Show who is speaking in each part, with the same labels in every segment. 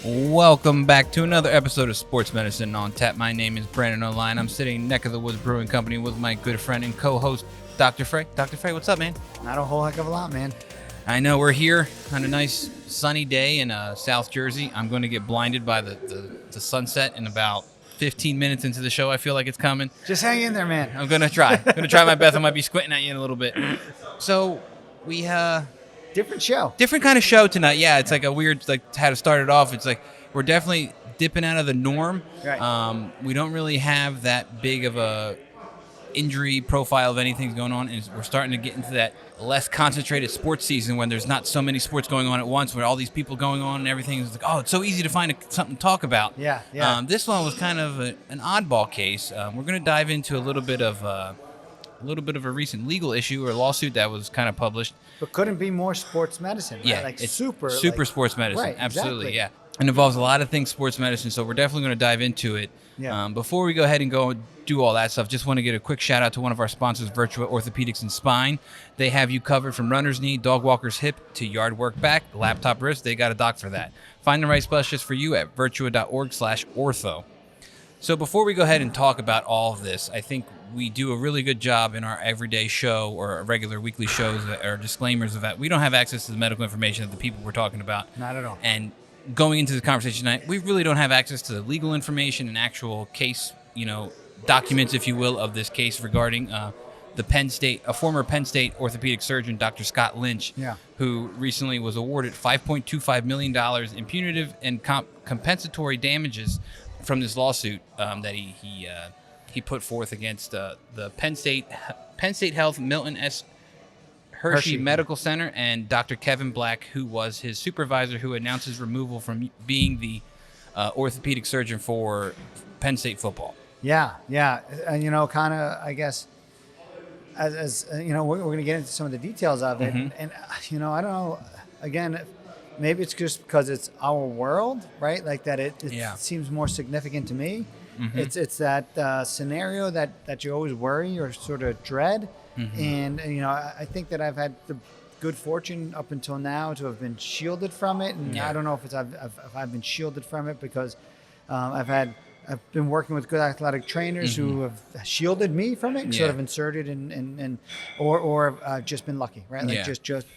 Speaker 1: Welcome back to another episode of Sports Medicine on Tap. My name is Brandon Online. I'm sitting Neck of the Woods Brewing Company with my good friend and co-host, Dr. Frey. Dr. Frey, what's up, man?
Speaker 2: Not a whole heck of a lot, man.
Speaker 1: I know we're here on a nice sunny day in South Jersey. I'm going to get blinded by the sunset in about 15 minutes into the show. I feel like it's coming.
Speaker 2: Just hang in there, man.
Speaker 1: I'm going to try. I'm going to try my best. I might be squinting at you in a little bit. So we
Speaker 2: Different show.
Speaker 1: different kind of show tonight. Yeah, it's like a weird, like how to start it off. It's like we're definitely dipping out of the norm.
Speaker 2: Right.
Speaker 1: We don't really have that big of a injury profile of anything going on, and we're starting to get into that less concentrated sports season when there's not so many sports going on at once, where all these people going on and everything is like, oh, it's so easy to find something to talk about.
Speaker 2: Yeah.
Speaker 1: This one was kind of an oddball case. We're going to dive into a little bit of a recent legal issue or lawsuit that was kind of published.
Speaker 2: But couldn't be more sports medicine. Right?
Speaker 1: Yeah,
Speaker 2: Like
Speaker 1: it's
Speaker 2: super
Speaker 1: sports medicine.
Speaker 2: Right,
Speaker 1: Absolutely,
Speaker 2: exactly.
Speaker 1: yeah. It involves a lot of things sports medicine, so we're definitely going to dive into it.
Speaker 2: Yeah.
Speaker 1: Before we go ahead and go do all that stuff, just want to get a quick shout out to one of our sponsors, Virtua Orthopedics and Spine. They have you covered from runner's knee, dog walker's hip, to yard work back, laptop wrist. They got a doc for that. Find the right specialist for you at virtua.org/ortho. So before we go ahead and talk about all of this, I think we do a really good job in our everyday show or our regular weekly shows that are disclaimers of that we don't have access to the medical information of the people we're talking about.
Speaker 2: Not at all.
Speaker 1: And going into the conversation tonight, we really don't have access to the legal information and actual case, documents, if you will, of this case regarding a former Penn State orthopedic surgeon, Dr. Scott Lynch,
Speaker 2: Yeah.
Speaker 1: who recently was awarded $5.25 million in punitive and compensatory damages from this lawsuit that he put forth against the Penn State Health Milton S. Hershey Medical Center and Dr. Kevin Black, who was his supervisor, who announced his removal from being the orthopedic surgeon for Penn State football.
Speaker 2: Yeah. And, kind of, I guess, as we're going to get into some of the details of it.
Speaker 1: Mm-hmm.
Speaker 2: And, I don't know, again, maybe it's just because it's our world, right? Like that it seems more significant to me.
Speaker 1: Mm-hmm.
Speaker 2: It's that scenario that you always worry or sort of dread.
Speaker 1: Mm-hmm.
Speaker 2: And, I think that I've had the good fortune up until now to have been shielded from it. And
Speaker 1: Yeah.
Speaker 2: I don't know if I've been shielded from it because I've been working with good athletic trainers who have shielded me from it and sort of inserted or just been lucky, right? Like just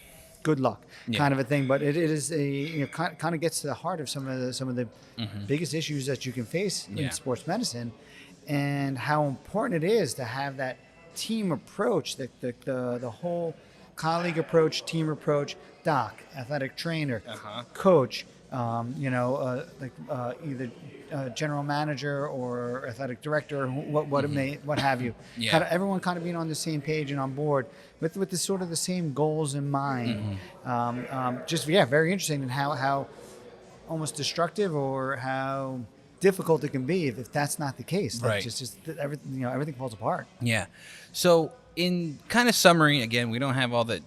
Speaker 2: good luck kind of a thing. But it is kind of gets to the heart of some of the biggest issues that you can face in sports medicine, and how important it is to have that team approach, the whole colleague approach, team approach, doc, athletic trainer, coach, either general manager or athletic director, what have you.
Speaker 1: Yeah.
Speaker 2: Kind of everyone kind of being on the same page and on board with the sort of the same goals in mind. Very interesting in how almost destructive or how difficult it can be if that's not the case. Like
Speaker 1: Right.
Speaker 2: just everything falls apart.
Speaker 1: Yeah. So in kind of summary, again, we don't have all the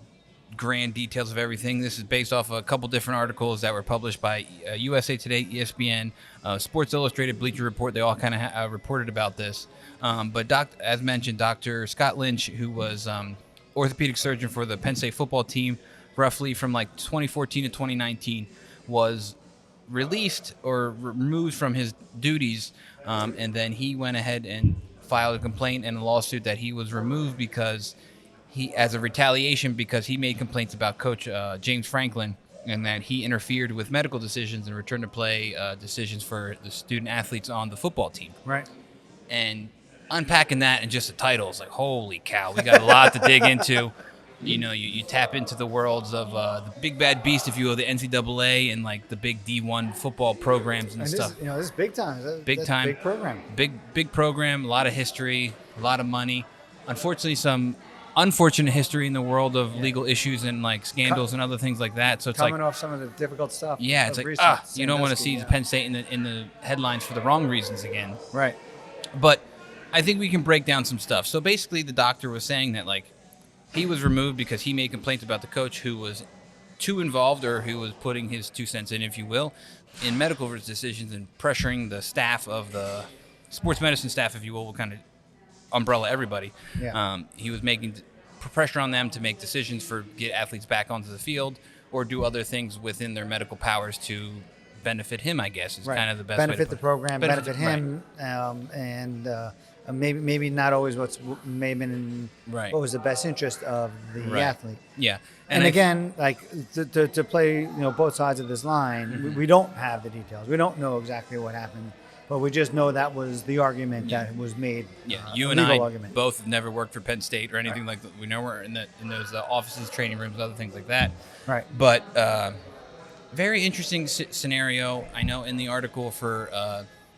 Speaker 1: grand details of everything. This is based off a couple different articles that were published by USA Today, ESPN, Sports Illustrated, Bleacher Report. They all kind of reported about this. But as mentioned, Dr. Scott Lynch, who was orthopedic surgeon for the Penn State football team, roughly from like 2014 to 2019, was released or removed from his duties, and then he went ahead and filed a complaint and a lawsuit that he was removed because as a retaliation because he made complaints about Coach James Franklin, and that he interfered with medical decisions and return to play decisions for the student athletes on the football team.
Speaker 2: Right.
Speaker 1: And unpacking that and just the titles, like, holy cow, we got a lot to dig into. You tap into the worlds of the big bad beast, if you will, the NCAA, and like the big D1 football programs and stuff.
Speaker 2: This is big time.
Speaker 1: Big time.
Speaker 2: Big program.
Speaker 1: Big program, a lot of history, a lot of money. Unfortunately, some unfortunate history in the world of legal issues and like scandals and other things like that. So it's
Speaker 2: Coming
Speaker 1: like
Speaker 2: off some of the difficult stuff.
Speaker 1: it's like you don't want to see Penn State in the headlines for the wrong reasons again.
Speaker 2: Right.
Speaker 1: But I think we can break down some stuff. So basically, the doctor was saying that like he was removed because he made complaints about the coach who was too involved, or who was putting his 2 cents in, if you will, in medical decisions and pressuring the staff of the sports medicine staff, if you will kind of umbrella everybody.
Speaker 2: Yeah.
Speaker 1: He was making pressure on them to make decisions for get athletes back onto the field or do other things within their medical powers to benefit him, I guess, is
Speaker 2: Right.
Speaker 1: kind of the best way to
Speaker 2: Benefit
Speaker 1: put
Speaker 2: the
Speaker 1: it.
Speaker 2: program, benefit
Speaker 1: right.
Speaker 2: him, and maybe not always what's may have been in
Speaker 1: Right.
Speaker 2: what was the best interest of the
Speaker 1: Right.
Speaker 2: athlete.
Speaker 1: Yeah.
Speaker 2: And
Speaker 1: I
Speaker 2: again, like to play, both sides of this line, we don't have the details. We don't know exactly what happened, but we just know that was the argument that was made.
Speaker 1: Yeah,
Speaker 2: A
Speaker 1: you and
Speaker 2: legal
Speaker 1: I
Speaker 2: argument.
Speaker 1: both have never worked for Penn State or anything like that. We know we're in those offices, training rooms, other things like that.
Speaker 2: Right.
Speaker 1: But very interesting scenario. I know in the article for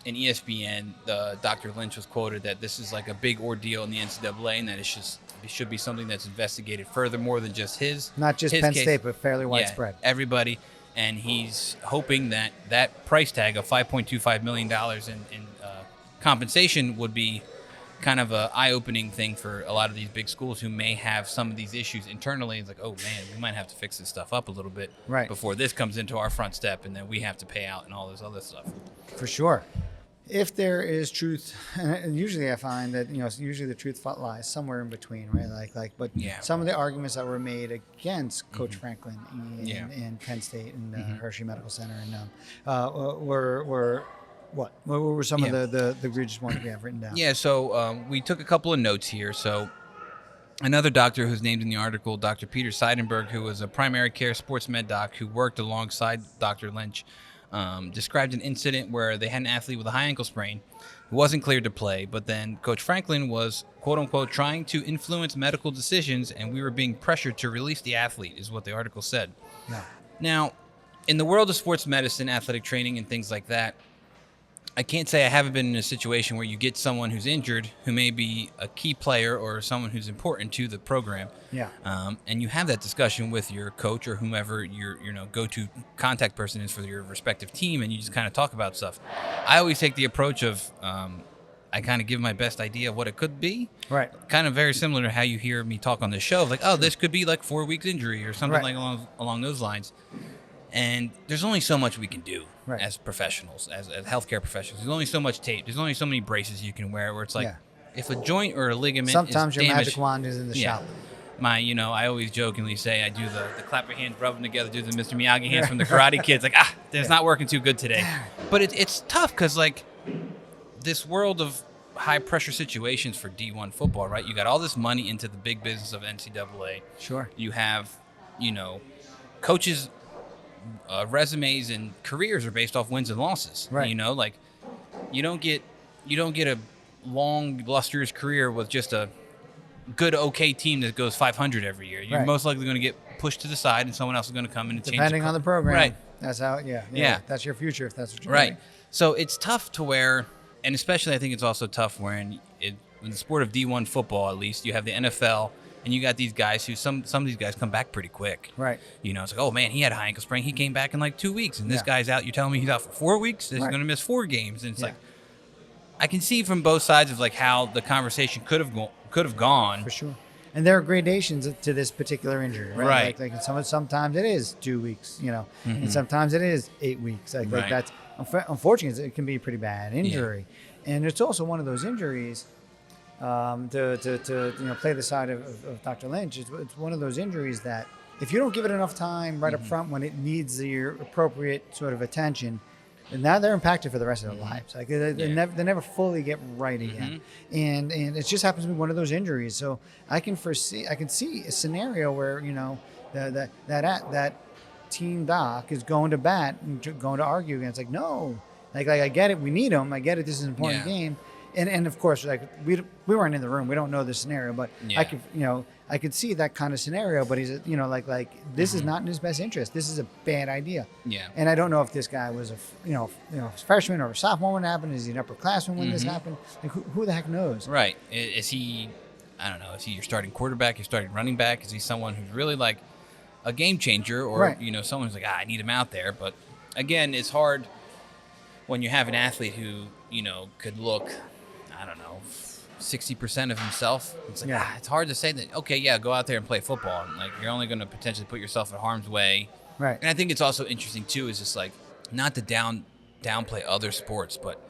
Speaker 1: in ESPN, Dr. Lynch was quoted that this is like a big ordeal in the NCAA, and that it should be something that's investigated further, more than just
Speaker 2: Not just
Speaker 1: his
Speaker 2: Penn
Speaker 1: case.
Speaker 2: State, but fairly widespread.
Speaker 1: Yeah, everybody. And he's hoping that that price tag of $5.25 million in compensation would be kind of a eye-opening thing for a lot of these big schools who may have some of these issues internally. It's like, oh man, we might have to fix this stuff up a little bit before this comes into our front step, and then we have to pay out and all this other stuff.
Speaker 2: For sure. If there is truth, and usually I find that usually the truth lies somewhere in between, right? But some of the arguments that were made against Coach Franklin in Penn State and Hershey Medical Center and were what? What were some of the egregious ones we have written down?
Speaker 1: Yeah, so we took a couple of notes here. So another doctor who's named in the article, Dr. Peter Seidenberg, who was a primary care sports med doc who worked alongside Dr. Lynch, described an incident where they had an athlete with a high ankle sprain who wasn't cleared to play, but then Coach Franklin was, quote unquote, trying to influence medical decisions, and we were being pressured to release the athlete, is what the article said.
Speaker 2: Yeah.
Speaker 1: Now, in the world of sports medicine, athletic training, and things like that, I can't say I haven't been in a situation where you get someone who's injured who may be a key player or someone who's important to the program.
Speaker 2: Yeah.
Speaker 1: And you have that discussion with your coach or whomever your go-to contact person is for your respective team, and you just kind of talk about stuff. I always take the approach of I kind of give my best idea of what it could be.
Speaker 2: Right.
Speaker 1: Kind of very similar to how you hear me talk on the show, like, oh, this could be like 4 weeks injury or something like along those lines. And there's only so much we can do as professionals, as healthcare professionals. There's only so much tape. There's only so many braces you can wear where it's like, if a joint or a ligament
Speaker 2: sometimes
Speaker 1: is
Speaker 2: your
Speaker 1: damaged,
Speaker 2: magic wand is in the shop.
Speaker 1: I always jokingly say I do the clap your hands, rub them together, do the Mr. Miyagi hands from the Karate Kids. Like, it's not working too good today. But it's tough because, like, this world of high-pressure situations for D1 football, right? You got all this money into the big business of NCAA.
Speaker 2: Sure.
Speaker 1: You have, coaches' resumes and careers are based off wins and losses.
Speaker 2: Right.
Speaker 1: You don't get a long, lustrous career with just a good, okay team that goes 500 every year. You're most likely going to get pushed to the side, and someone else is going to come in and change.
Speaker 2: Depending on the program,
Speaker 1: right?
Speaker 2: That's how. Yeah. That's your future if that's what you're doing.
Speaker 1: So it's tough to where, and especially I think it's also tough when in the sport of D1 football, at least you have the NFL. And you got these guys who some of these guys come back pretty quick.
Speaker 2: Right.
Speaker 1: It's like, oh man, he had a high ankle sprain. He came back in like 2 weeks, and this guy's out. You're telling me he's out for 4 weeks? He's going to miss 4 games, and it's like, I can see from both sides of like how the conversation could have gone.
Speaker 2: For sure. And there are gradations to this particular injury, right? Like sometimes it is 2 weeks, and sometimes it is 8 weeks. Like that's unfortunately it can be a pretty bad injury, and it's also one of those injuries. To play the side of Dr. Lynch, it's one of those injuries that if you don't give it enough time right up front when it needs your appropriate sort of attention, and now they're impacted for the rest of their lives. Like they never fully get right again, and it just happens to be one of those injuries. So I can see a scenario where that team doc is going to bat and going to argue against. Like no, like I get it, we need him. I get it, this is an important game. And of course, like we weren't in the room, we don't know the scenario, but I could see that kind of scenario. But he's like this is not in his best interest. This is a bad idea.
Speaker 1: Yeah.
Speaker 2: And I don't know if this guy was a freshman or a sophomore when it happened. Is he an upperclassman when this happened? Like who the heck knows?
Speaker 1: Right. Is he? I don't know. Is he your starting quarterback? Your starting running back? Is he someone who's really like a game changer, or someone who's like I need him out there? But again, it's hard when you have an athlete who could look, I don't know, 60% of himself. It's like, it's hard to say that, okay, go out there and play football. And like, you're only going to potentially put yourself in harm's way.
Speaker 2: Right.
Speaker 1: And I think it's also interesting, too, is just like, not to downplay other sports, but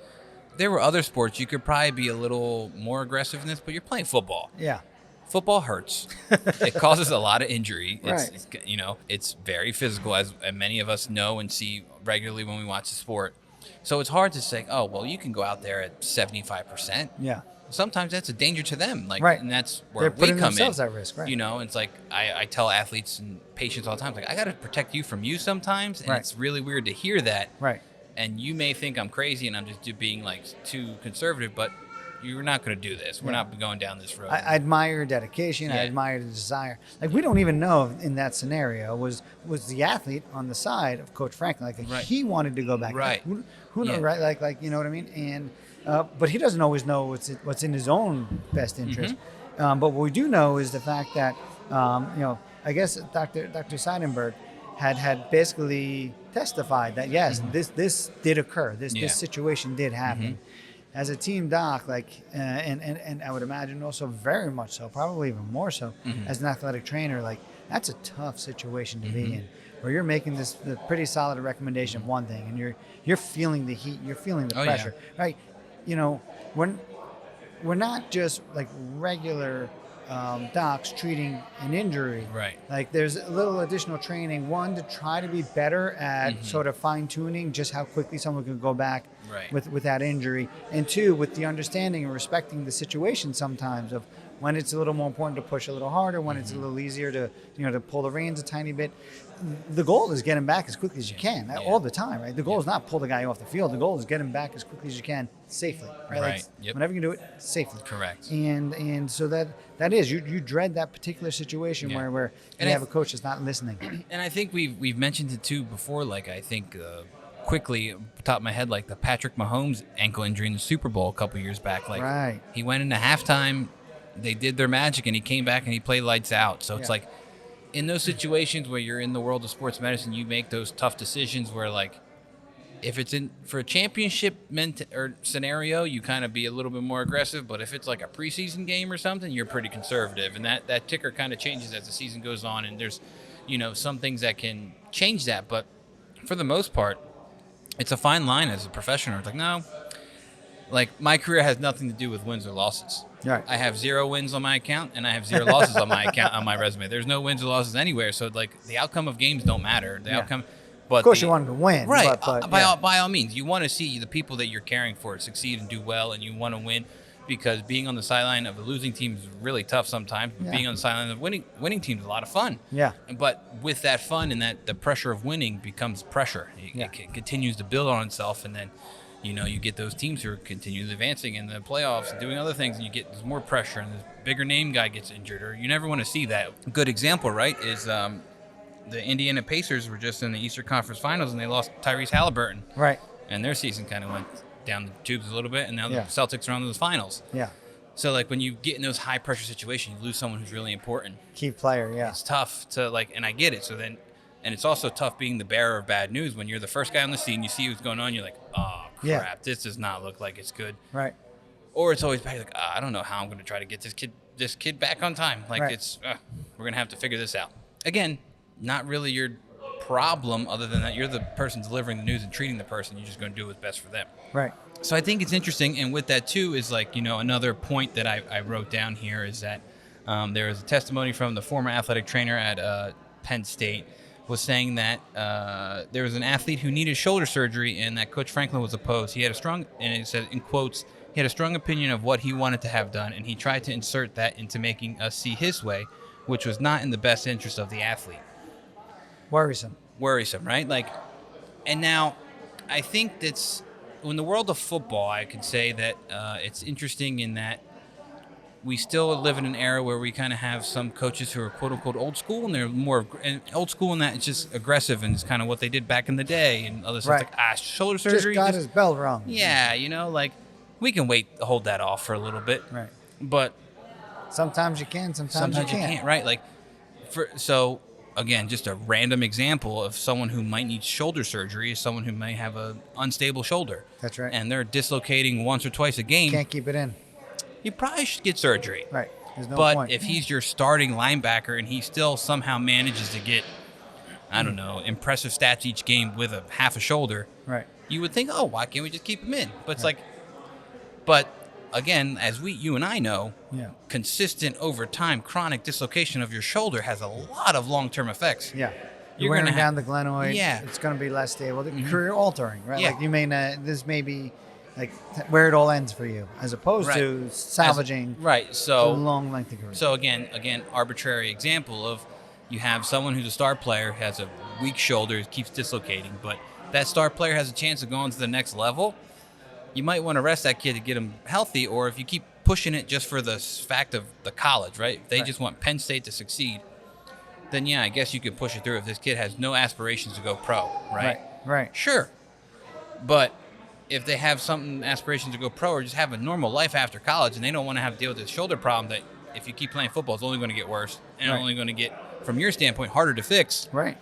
Speaker 1: there were other sports you could probably be a little more aggressive in this, but you're playing football.
Speaker 2: Yeah.
Speaker 1: football hurts. It causes a lot of injury.
Speaker 2: Right.
Speaker 1: It's very physical, as many of us know and see regularly when we watch the sport. So it's hard to say, oh, well, you can go out there at 75%.
Speaker 2: Yeah.
Speaker 1: Sometimes that's a danger to them.
Speaker 2: Right.
Speaker 1: And that's
Speaker 2: They're
Speaker 1: where we
Speaker 2: putting
Speaker 1: come in.
Speaker 2: themselves at risk, right.
Speaker 1: It's like I tell athletes and patients all the time, like, I got to protect you from you sometimes. And
Speaker 2: Right.
Speaker 1: it's really weird to hear that.
Speaker 2: Right.
Speaker 1: And you may think I'm crazy and I'm just being like too conservative, but you're not going to do this. We're not going down this road.
Speaker 2: I admire your dedication. I
Speaker 1: Yeah.
Speaker 2: admire the desire. Like, we don't even know if in that scenario was the athlete on the side of Coach Franklin. Like,
Speaker 1: Right.
Speaker 2: he wanted to go back.
Speaker 1: Right.
Speaker 2: Who knows,
Speaker 1: Yeah.
Speaker 2: right? Like, you know what I mean? And but he doesn't always know what's in his own best interest. But what we do know is the fact that I guess Dr. Seidenberg had basically testified that yes, this did occur. This situation did happen. As a team doc, and I would imagine also very much so, probably even more so, as an athletic trainer, like, that's a tough situation to be in, where you're making the pretty solid recommendation of one thing, and you're feeling the heat, you're feeling the pressure, right? We're not just like regular docs treating an injury.
Speaker 1: Right.
Speaker 2: Like, there's a little additional training, one, to try to be better at sort of fine tuning just how quickly someone can go back
Speaker 1: Right.
Speaker 2: with that injury, and two, with the understanding and respecting the situation sometimes of when it's a little more important to push a little harder, when it's a little easier to pull the reins a tiny bit. The goal is get him back as quickly as you can, all the time, right? The goal is not pull the guy off the field. The goal is get him back as quickly as you can safely, right?
Speaker 1: Right.
Speaker 2: Like,
Speaker 1: Yep.
Speaker 2: whenever you can do it safely.
Speaker 1: Correct.
Speaker 2: And so that is you dread that particular situation
Speaker 1: Yeah.
Speaker 2: where
Speaker 1: And
Speaker 2: you
Speaker 1: I
Speaker 2: have a coach that's not listening.
Speaker 1: And I think we've mentioned it too before. Like, I think quickly, top of my head, like the Patrick Mahomes ankle injury in the Super Bowl a couple years back. Like,
Speaker 2: Right.
Speaker 1: he went into halftime, they did their magic, and he came back and he played lights out. So it's
Speaker 2: Yeah.
Speaker 1: like, in those situations where you're in the world of sports medicine, you make those tough decisions where, like, if it's in for a championship or scenario, you kind of be a little bit more aggressive. But if it's like a preseason game or something, you're pretty conservative. And that ticker kind of changes as the season goes on. And there's, some things that can change that. But for the most part, it's a fine line as a professional. It's like, no, like, my career has nothing to do with wins or losses.
Speaker 2: Right.
Speaker 1: I have 0 wins on my account and I have 0 losses on my account, on my resume. There's no wins or losses anywhere. So, like, the outcome of games don't matter. The outcome, but
Speaker 2: Of course, you want him to win,
Speaker 1: right?
Speaker 2: But
Speaker 1: By all means, you want to see the people that you're caring for succeed and do well, and you want to win, because being on the sideline of a losing team is really tough sometimes. But being on the sideline of a winning team is a lot of fun.
Speaker 2: Yeah.
Speaker 1: But with that fun and that the pressure of winning becomes pressure. It continues to build on itself, and then you get those teams who are continually advancing in the playoffs and doing other things, and you get there's more pressure, and this bigger name guy gets injured, or you never want to see that. A good example, right, is the Indiana Pacers were just in the Eastern Conference Finals, and they lost Tyrese Halliburton.
Speaker 2: Right.
Speaker 1: And their season kind of went down the tubes a little bit, and now the
Speaker 2: Yeah.
Speaker 1: Celtics are on those finals.
Speaker 2: Yeah.
Speaker 1: So, like, when you get in those high-pressure situations, you lose someone who's really important.
Speaker 2: Key player. Yeah.
Speaker 1: It's tough to, like, and I get it. So then, and it's also tough being the bearer of bad news when you're the first guy on the scene, you see what's going on, you're like, oh, crap,
Speaker 2: Yeah.
Speaker 1: this does not look like it's good.
Speaker 2: Right.
Speaker 1: Or it's always bad, like, I don't know how I'm going to try to get this kid back on time. Like,
Speaker 2: Right.
Speaker 1: we're going to have to figure this out. Again, not really your problem, other than that you're the person delivering the news and treating the person. You're just going to do what's best for them.
Speaker 2: Right.
Speaker 1: So I think it's interesting, and with that too is, like, another point that I wrote down here is that there was a testimony from the former athletic trainer at Penn State was saying that there was an athlete who needed shoulder surgery and that Coach Franklin was opposed. He had a strong, and it said in quotes, he had a strong opinion of what he wanted to have done, and he tried to insert that into making us see his way, which was not in the best interest of the athlete.
Speaker 2: Worrisome.
Speaker 1: Worrisome, right? Like, and now I think that's, in the world of football, I could say that it's interesting in that we still live in an era where we kind of have some coaches who are quote unquote old school, and they're more and old school in that it's just aggressive, and it's kind of what they did back in the day, and other stuff like shoulder surgery.
Speaker 2: Just got his bell rung.
Speaker 1: Yeah, like, we can hold that off for a little bit.
Speaker 2: Right.
Speaker 1: But
Speaker 2: sometimes you can, sometimes you can't.
Speaker 1: Right? Like, so again, just a random example of someone who might need shoulder surgery is someone who may have an unstable shoulder.
Speaker 2: That's right.
Speaker 1: And they're dislocating once or twice a game.
Speaker 2: Can't keep it in.
Speaker 1: You probably should get surgery.
Speaker 2: Right. There's no
Speaker 1: but
Speaker 2: point.
Speaker 1: if he's your starting linebacker and he still somehow manages to get, I don't know, impressive stats each game with half a shoulder,
Speaker 2: right,
Speaker 1: you would think, oh, why can't we just keep him in? But it's like, but again, as you and I know,
Speaker 2: Yeah.
Speaker 1: consistent over time chronic dislocation of your shoulder has a lot of long-term effects.
Speaker 2: Yeah.
Speaker 1: You're
Speaker 2: Wearing
Speaker 1: gonna
Speaker 2: down the glenoid.
Speaker 1: Yeah.
Speaker 2: It's going to be less stable. Career altering, right?
Speaker 1: Yeah.
Speaker 2: Like you may not, this may be like where it all ends for you, as opposed
Speaker 1: Right.
Speaker 2: to salvaging
Speaker 1: right.
Speaker 2: a
Speaker 1: So
Speaker 2: long length of career.
Speaker 1: So again, arbitrary example of you have someone who's a star player, has a weak shoulder, keeps dislocating, but that star player has a chance of going to the next level. You might want to rest that kid to get him healthy, or if you keep pushing it just for the fact of the college, right? If they
Speaker 2: Right.
Speaker 1: just want Penn State to succeed, then yeah, I guess you could push it through if this kid has no aspirations to go pro, right?
Speaker 2: Right.
Speaker 1: Sure. But if they have some aspirations to go pro or just have a normal life after college and they don't want to have to deal with this shoulder problem that if you keep playing football, it's only going to get worse and
Speaker 2: Right.
Speaker 1: only going to get, from your standpoint, harder to fix,
Speaker 2: Right.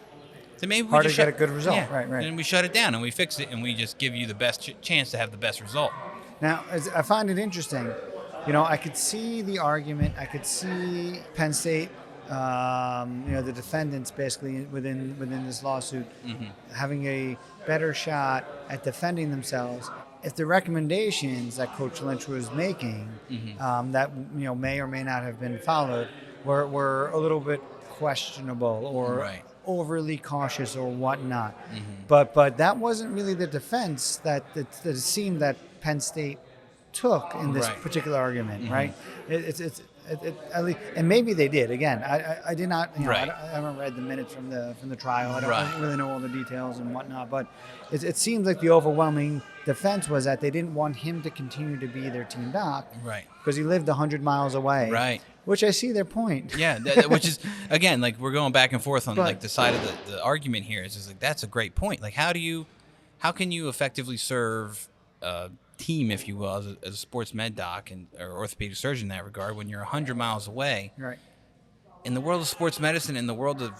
Speaker 1: then maybe we
Speaker 2: Hard
Speaker 1: just
Speaker 2: to get a good result.
Speaker 1: Yeah,
Speaker 2: Right.
Speaker 1: and we shut it down and we fix it and we just give you the best chance to have the best result.
Speaker 2: Now, I find it interesting. I could see the argument. I could see Penn State, the defendants basically within this lawsuit having a better shot at defending themselves if the recommendations that Coach Lynch was making that may or may not have been followed were a little bit questionable or
Speaker 1: Right.
Speaker 2: overly cautious or whatnot. But that wasn't really the defense that it seemed that Penn State took in this
Speaker 1: Right.
Speaker 2: particular argument, right? It's at least, and maybe they did. Again, I did not,
Speaker 1: Right.
Speaker 2: I haven't read the minutes from the trial. I don't
Speaker 1: Right.
Speaker 2: really know all the details and whatnot, but it seems like the overwhelming defense was that they didn't want him to continue to be their team doc,
Speaker 1: Right.
Speaker 2: because he lived 100 miles away,
Speaker 1: Right.
Speaker 2: Which I see their point.
Speaker 1: Yeah, which is, again, like we're going back and forth on
Speaker 2: But-
Speaker 1: like the side of the argument here. It's just like, that's a great point. Like how can you effectively serve a team, if you will, as a sports med doc or orthopedic surgeon in that regard when you're 100 miles away?
Speaker 2: Right.
Speaker 1: In the world of sports medicine, in the world of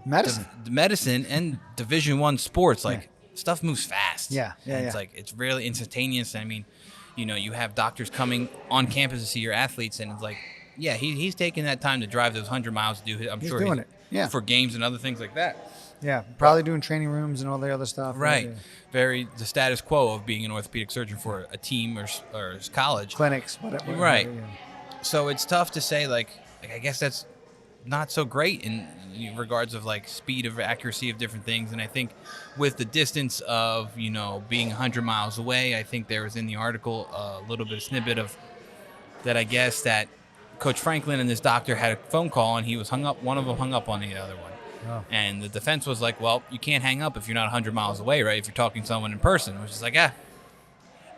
Speaker 2: Medicine.
Speaker 1: medicine and Division I sports, like stuff moves fast.
Speaker 2: Yeah, yeah,
Speaker 1: And it's
Speaker 2: yeah.
Speaker 1: like it's really instantaneous. I mean, you have doctors coming on campus to see your athletes, and it's like, yeah, he's taking that time to drive those 100 miles to do it. I'm
Speaker 2: He's
Speaker 1: sure
Speaker 2: doing it. Yeah.
Speaker 1: for games and other things like that.
Speaker 2: Yeah, probably doing training rooms and all the other stuff.
Speaker 1: Right.
Speaker 2: Yeah.
Speaker 1: Very the status quo of being an orthopedic surgeon for a team or college.
Speaker 2: Clinics, whatever.
Speaker 1: Right.
Speaker 2: Yeah.
Speaker 1: So it's tough to say like I guess that's not so great in regards of like speed of accuracy of different things. And I think with the distance of, being 100 miles away, I think there was in the article a little bit of snippet of that. I guess that Coach Franklin and this doctor had a phone call and he was hung up. One of them hung up on the other one.
Speaker 2: Oh.
Speaker 1: And the defense was like, well, you can't hang up if you're not 100 miles away, right? If you're talking to someone in person, which is like,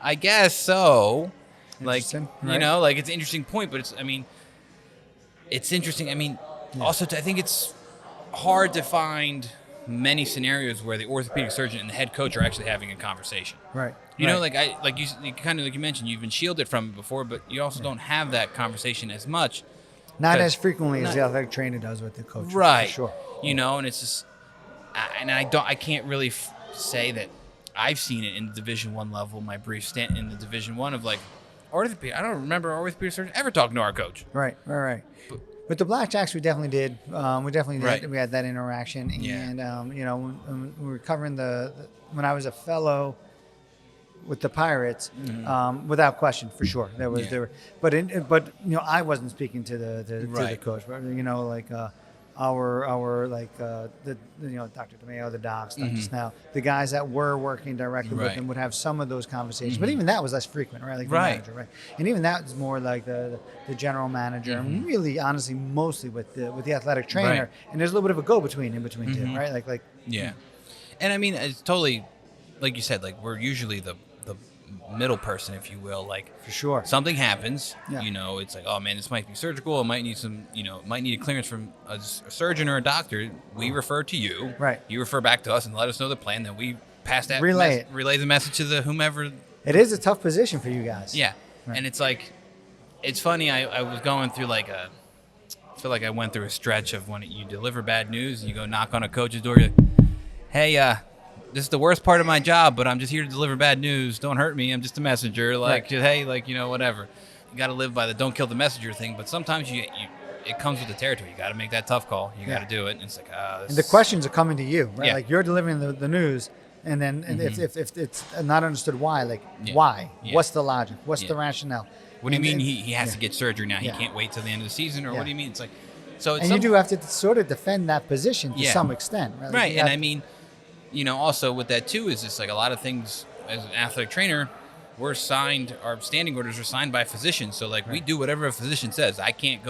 Speaker 1: I guess so. Like,
Speaker 2: Interesting, right?
Speaker 1: like it's an interesting point, but it's interesting. I mean, also I think it's hard to find many scenarios where the orthopedic surgeon and the head coach are actually having a conversation.
Speaker 2: Right.
Speaker 1: You know,
Speaker 2: right.
Speaker 1: like you kind of like you mentioned, you've been shielded from it before, but you also don't have that conversation as much.
Speaker 2: Not
Speaker 1: 'cause-
Speaker 2: as frequently as
Speaker 1: not-
Speaker 2: the athletic trainer does with the coach.
Speaker 1: Right.
Speaker 2: For sure.
Speaker 1: And it's just, I can't really say that I've seen it in the Division I level. My brief stint in the Division I of like orthopedic. I don't remember our orthopedic surgeon ever talking to our coach.
Speaker 2: Right. With the Blackjacks, we definitely did. We definitely did.
Speaker 1: Right.
Speaker 2: We had that interaction,
Speaker 1: Yeah.
Speaker 2: and when we were covering when I was a fellow with the Pirates, without question, for sure, there was
Speaker 1: Yeah.
Speaker 2: there. But I wasn't speaking to the
Speaker 1: Right.
Speaker 2: coach. But, like our Dr. DeMeo, the docs, Dr. Snell, the guys that were working directly with
Speaker 1: Right.
Speaker 2: him would have some of those conversations. But even that was less frequent, right? Like the
Speaker 1: Right.
Speaker 2: manager, right? And even that was more like the general manager, and really, honestly, mostly with the athletic trainer.
Speaker 1: Right.
Speaker 2: And there's a little bit of a go between two, right? Like
Speaker 1: Yeah. And I mean, it's totally, like you said, like we're usually the middle person, if you will. Like
Speaker 2: for sure.
Speaker 1: something happens,
Speaker 2: Yeah.
Speaker 1: it's like, oh man, this might be surgical. It might need some, might need a clearance from a surgeon or a doctor. We refer to you.
Speaker 2: Right.
Speaker 1: You refer back to us and let us know the plan. Then we pass that
Speaker 2: Relay
Speaker 1: the message to the whomever.
Speaker 2: It is a tough position for you guys.
Speaker 1: Yeah.
Speaker 2: Right.
Speaker 1: And it's like, it's funny. I was going through I feel like I went through a stretch of when you deliver bad news and you go knock on a coach's door. You're like, hey, this is the worst part of my job, but I'm just here to deliver bad news. Don't hurt me. I'm just a messenger. Like,
Speaker 2: Right.
Speaker 1: hey, whatever. You got to live by the don't kill the messenger thing. But sometimes it comes with the territory. You got to make that tough call. You got to do it. And it's like,
Speaker 2: And the questions are coming to you, right?
Speaker 1: Yeah.
Speaker 2: Like you're delivering the news. And then and if it's not understood why, like
Speaker 1: Yeah.
Speaker 2: why?
Speaker 1: Yeah.
Speaker 2: What's the logic? What's
Speaker 1: Yeah.
Speaker 2: the rationale?
Speaker 1: What do you
Speaker 2: And
Speaker 1: mean
Speaker 2: it-
Speaker 1: he has to
Speaker 2: yeah.
Speaker 1: get surgery now?
Speaker 2: Yeah.
Speaker 1: He can't wait till the end of the season, or
Speaker 2: Yeah.
Speaker 1: what do you mean? It's like, so it's
Speaker 2: And you do have to sort of defend that position to
Speaker 1: Yeah.
Speaker 2: some extent, right? Like,
Speaker 1: right.
Speaker 2: you
Speaker 1: And
Speaker 2: have
Speaker 1: I
Speaker 2: to-
Speaker 1: mean, also with that too is just like a lot of things as an athletic trainer, we're signed, our standing orders are signed by physicians. So like we do whatever a physician says. I can't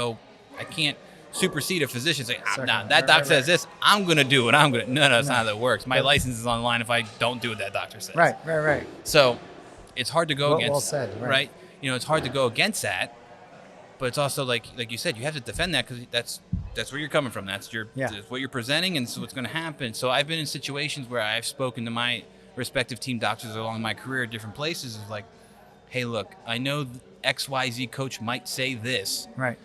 Speaker 1: supersede a physician. Say,
Speaker 2: Circle.
Speaker 1: nah, that
Speaker 2: Right,
Speaker 1: doc
Speaker 2: right,
Speaker 1: says this. I'm gonna do what I'm gonna. No, that's
Speaker 2: No.
Speaker 1: not how that works. My
Speaker 2: But-
Speaker 1: license is on the line if I don't do what that doctor says.
Speaker 2: Right.
Speaker 1: So it's hard to go
Speaker 2: Well-
Speaker 1: against.
Speaker 2: well said, right.
Speaker 1: It's hard to go against that, but it's also like you said, you have to defend that because that's where you're coming from. That's what you're presenting, and so what's going to happen. So I've been in situations where I've spoken to my respective team doctors along my career at different places. Is like, hey, look, I know XYZ coach might say this.
Speaker 2: Right.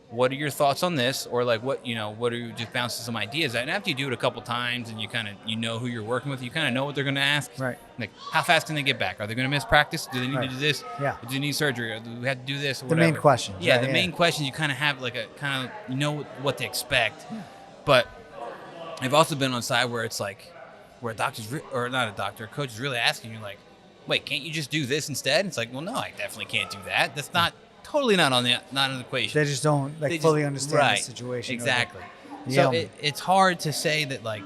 Speaker 1: What are your thoughts on this? Or like, what are you just bouncing some ideas? And after you do it a couple times and you kind of, who you're working with, you kind of know what they're going to ask.
Speaker 2: Right.
Speaker 1: Like, how fast can they get back? Are they going to miss practice? Do they need
Speaker 2: Right.
Speaker 1: to do this?
Speaker 2: Yeah.
Speaker 1: Do they need surgery? Or do we have to do this? Or
Speaker 2: The
Speaker 1: whatever?
Speaker 2: main questions.
Speaker 1: Yeah,
Speaker 2: Right,
Speaker 1: the
Speaker 2: yeah.
Speaker 1: main questions you kind of have like what to expect. Yeah. But I've also been on side where it's like, where a doctor's, or not a doctor, a coach is really asking you like, wait, can't you just do this instead? It's like, well, no, I definitely can't do that. That's totally not on the equation.
Speaker 2: They just don't
Speaker 1: They
Speaker 2: fully
Speaker 1: just-
Speaker 2: understand
Speaker 1: right,
Speaker 2: the situation. or the-
Speaker 1: Exactly.
Speaker 2: the
Speaker 1: So
Speaker 2: ailment.
Speaker 1: it's hard to say that like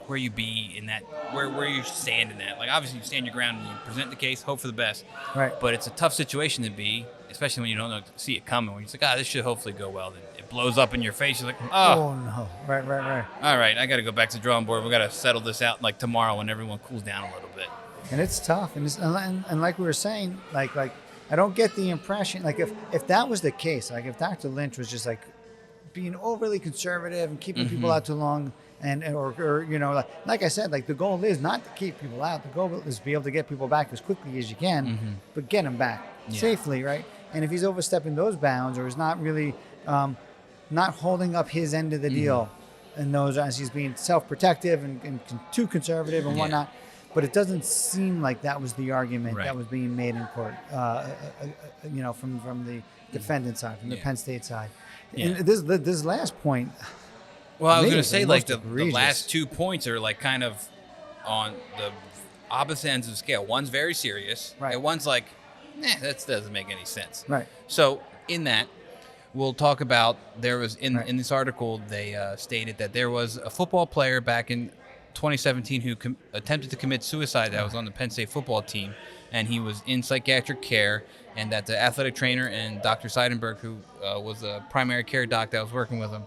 Speaker 1: where you be in that, where you stand in that. Like obviously you stand your ground and you present the case, hope for the best.
Speaker 2: Right.
Speaker 1: But it's a tough situation to be, especially when you don't see it coming. When you're like, this should hopefully go well. Then it blows up in your face. You're like,
Speaker 2: Oh no. Right.
Speaker 1: all right, I got to go back to the drawing board. We got to settle this out like tomorrow when everyone cools down a little bit.
Speaker 2: And it's tough, and like we were saying, like I don't get the impression, like if that was the case, like if Dr. Lynch was just like being overly conservative and keeping people out too long, or like I said, like the goal is not to keep people out. The goal is to be able to get people back as quickly as you can, but get them back safely, right? And if he's overstepping those bounds, or is not really not holding up his end of the deal, and those as he's being self-protective and too conservative and whatnot. But it doesn't seem like that was the argument that was being made in court, from the defendant side, from the Penn State side.
Speaker 1: Yeah.
Speaker 2: And this last point.
Speaker 1: Well, I was
Speaker 2: me
Speaker 1: going to
Speaker 2: is
Speaker 1: say
Speaker 2: the
Speaker 1: like
Speaker 2: most
Speaker 1: the
Speaker 2: egregious.
Speaker 1: last 2 points are like kind of on the opposite ends of the scale. One's very serious,
Speaker 2: Right.
Speaker 1: and one's like, that doesn't make any sense.
Speaker 2: Right.
Speaker 1: So in that, we'll talk about there was in this article they stated that there was a football player back in 2017 who attempted to commit suicide that was on the Penn State football team, and he was in psychiatric care, and that the athletic trainer and Dr. Seidenberg, who was a primary care doc that was working with him,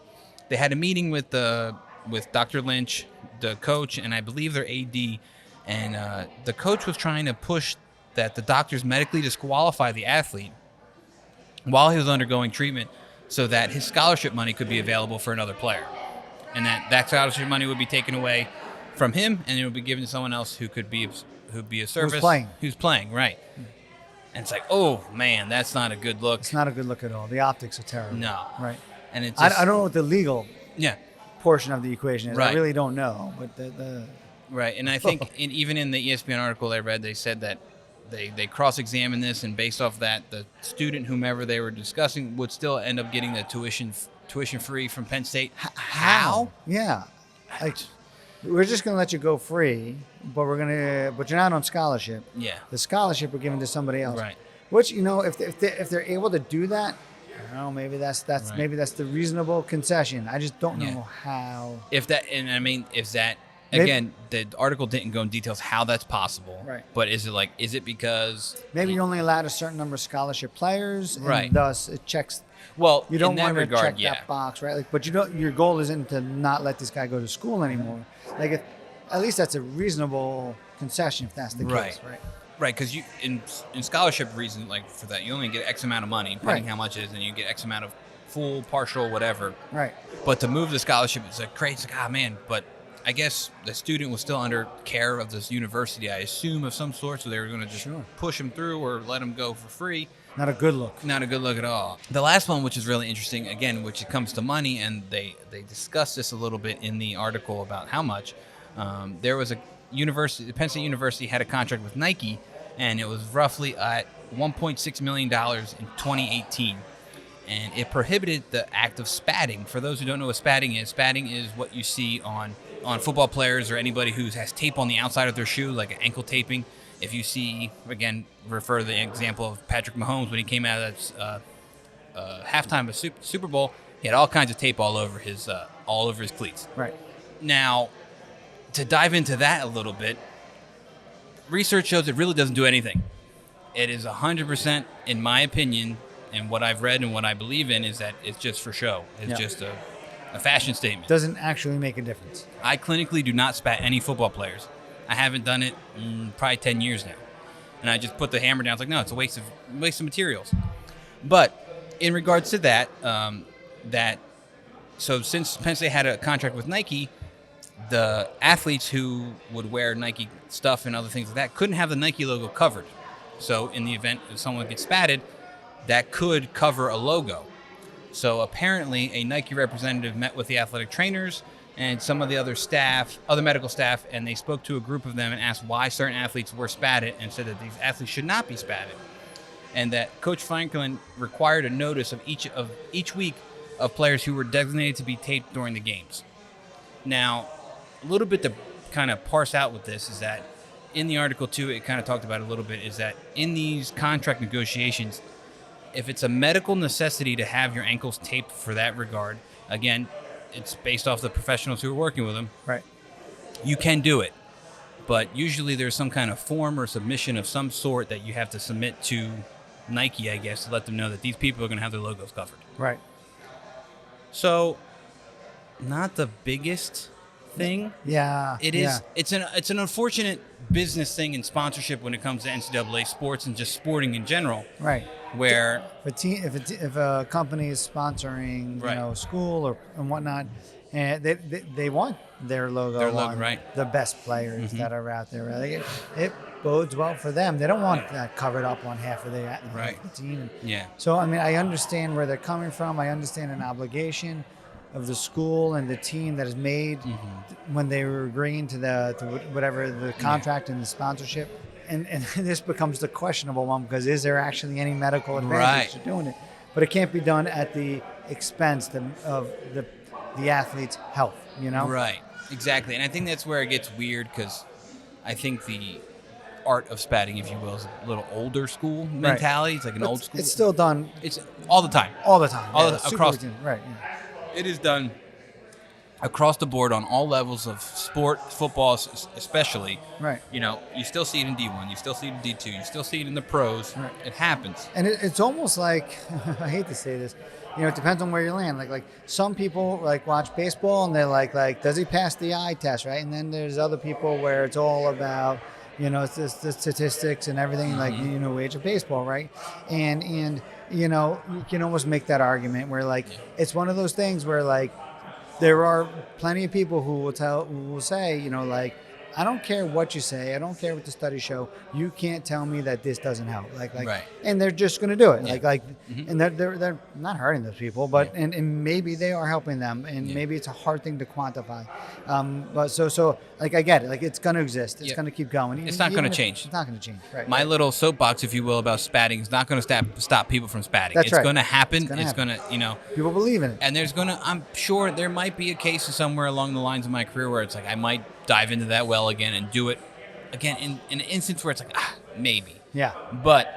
Speaker 1: they had a meeting with Dr. Lynch, the coach, and I believe their AD, and the coach was trying to push that the doctors medically disqualify the athlete while he was undergoing treatment so that his scholarship money could be available for another player, and that scholarship money would be taken away from him, and it would be given to someone else who'd be a service. Who's playing, right. And it's like, oh, man, that's not a good look.
Speaker 2: It's not a good look at all. The optics are terrible.
Speaker 1: No.
Speaker 2: Right.
Speaker 1: And it's
Speaker 2: I don't know what the legal
Speaker 1: yeah.
Speaker 2: portion of the equation is.
Speaker 1: Right.
Speaker 2: I really don't know. But the
Speaker 1: Right, and I think even in the ESPN article I read, they said that they cross-examined this, and based off that, the student, whomever they were discussing, would still end up getting the tuition free from Penn State. How?
Speaker 2: Yeah. Like, we're just going to let you go free, but but you're not on scholarship.
Speaker 1: Yeah.
Speaker 2: The scholarship we're giving to somebody else.
Speaker 1: Right.
Speaker 2: Which, if they're able to do that, I don't know, maybe that's
Speaker 1: Right.
Speaker 2: maybe that's the reasonable concession. I just don't know
Speaker 1: Yeah.
Speaker 2: how.
Speaker 1: If that
Speaker 2: Maybe-
Speaker 1: again, the article didn't go in details how that's possible.
Speaker 2: Right.
Speaker 1: But is it because
Speaker 2: Maybe you're only allowed a certain number of scholarship players, and
Speaker 1: Right.
Speaker 2: thus it checks.
Speaker 1: well
Speaker 2: You don't
Speaker 1: in that
Speaker 2: want to
Speaker 1: regard,
Speaker 2: check
Speaker 1: yeah.
Speaker 2: that box, right? Like, but your goal isn't to not let this guy go to school anymore. Like, at least that's a reasonable concession if that's the
Speaker 1: Right.
Speaker 2: case, right?
Speaker 1: Right, because you in scholarship reason, like for that, you only get X amount of money, depending
Speaker 2: Right.
Speaker 1: how much it is, and you get X amount of full, partial, whatever.
Speaker 2: Right.
Speaker 1: But to move the scholarship, it's like crazy. It's like, man, but I guess the student was still under care of this university, I assume, of some sort, so they were going to just
Speaker 2: Sure.
Speaker 1: push him through or let him go for free.
Speaker 2: Not a good look.
Speaker 1: Not a good look at all. The last one, which is really interesting, again, which it comes to money, and they discuss this a little bit in the article about how much. There was a university, Penn State University had a contract with Nike, and it was roughly at $1.6 million in 2018. And it prohibited the act of spatting. For those who don't know what spatting is what you see on on football players or anybody who has tape on the outside of their shoe, like ankle taping. If you see, again, refer to the example of Patrick Mahomes when he came out of that halftime of Super Bowl, he had all kinds of tape all over his cleats.
Speaker 2: Right.
Speaker 1: Now, to dive into that a little bit, research shows it really doesn't do anything. It is 100%, in my opinion, and what I've read and what I believe in is that it's just for show. It's just a fashion statement.
Speaker 2: Doesn't actually make a difference.
Speaker 1: I clinically do not spat any football players. I haven't done it in probably 10 years now. And I just put the hammer down. It's like, no, it's a waste of materials. But in regards to that, so since Penn State had a contract with Nike, the athletes who would wear Nike stuff and other things like that couldn't have the Nike logo covered. So in the event if someone gets spatted, that could cover a logo. So apparently a Nike representative met with the athletic trainers and some of the other medical staff, and they spoke to a group of them and asked why certain athletes were spatted and said that these athletes should not be spatted. And that Coach Franklin required a notice of each week of players who were designated to be taped during the games. Now, a little bit to kind of parse out with this is that in the article too, it kind of talked about it a little bit, is that in these contract negotiations, if it's a medical necessity to have your ankles taped for that regard, again, it's based off the professionals who are working with them.
Speaker 2: Right.
Speaker 1: You can do it. But usually there's some kind of form or submission of some sort that you have to submit to Nike, I guess, to let them know that these people are going to have their logos covered.
Speaker 2: Right.
Speaker 1: So, not the biggest thing.
Speaker 2: Yeah.
Speaker 1: It is. Yeah. It's an unfortunate business thing in sponsorship when it comes to NCAA sports and just sporting in general.
Speaker 2: Right.
Speaker 1: Where
Speaker 2: if a company is sponsoring, school and whatnot, and they want their logo on
Speaker 1: right.
Speaker 2: the best players that are out there. Right? It bodes well for them. They don't want that covered up on half of the team.
Speaker 1: Yeah.
Speaker 2: So I mean, I understand where they're coming from. I understand an obligation of the school and the team that is made when they were agreeing to whatever the contract and the sponsorship. And this becomes the questionable one, because is there actually any medical advantage to doing it? But it can't be done at the expense of the athlete's health,
Speaker 1: Right, exactly. And I think that's where it gets weird, because I think the art of spatting, if you will, is a little older school mentality. It's like an old school.
Speaker 2: It's still done.
Speaker 1: It's all the time.
Speaker 2: All the time.
Speaker 1: Across.
Speaker 2: Right. Yeah.
Speaker 1: It is done across the board on all levels of sport, football especially.
Speaker 2: Right.
Speaker 1: You still see it in D1, you still see it in D2, you still see it in the pros. Right. It happens.
Speaker 2: And it's almost like, I hate to say this, it depends on where you land. Like some people watch baseball and they're like, does he pass the eye test, right? And then there's other people where it's all about, it's the statistics and everything, age of baseball, right? And you can almost make that argument where it's one of those things where there are plenty of people who will say, I don't care what you say. I don't care what the studies show. You can't tell me that this doesn't help.
Speaker 1: Right.
Speaker 2: And they're just going to do it.
Speaker 1: Yeah.
Speaker 2: And they're not hurting those people, but and maybe they are helping them, and maybe it's a hard thing to quantify. But so I get it. It's going to exist. It's going to keep going.
Speaker 1: It's not going to change.
Speaker 2: It's not going to change. Right.
Speaker 1: My little soapbox, if you will, about spatting is not going to stop people from spatting.
Speaker 2: That's
Speaker 1: it's going to happen. It's going to,
Speaker 2: people believe in it.
Speaker 1: And I'm sure there might be a case somewhere along the lines of my career where it's I might dive into that well again and do it again in an instance where it's maybe.
Speaker 2: Yeah.
Speaker 1: But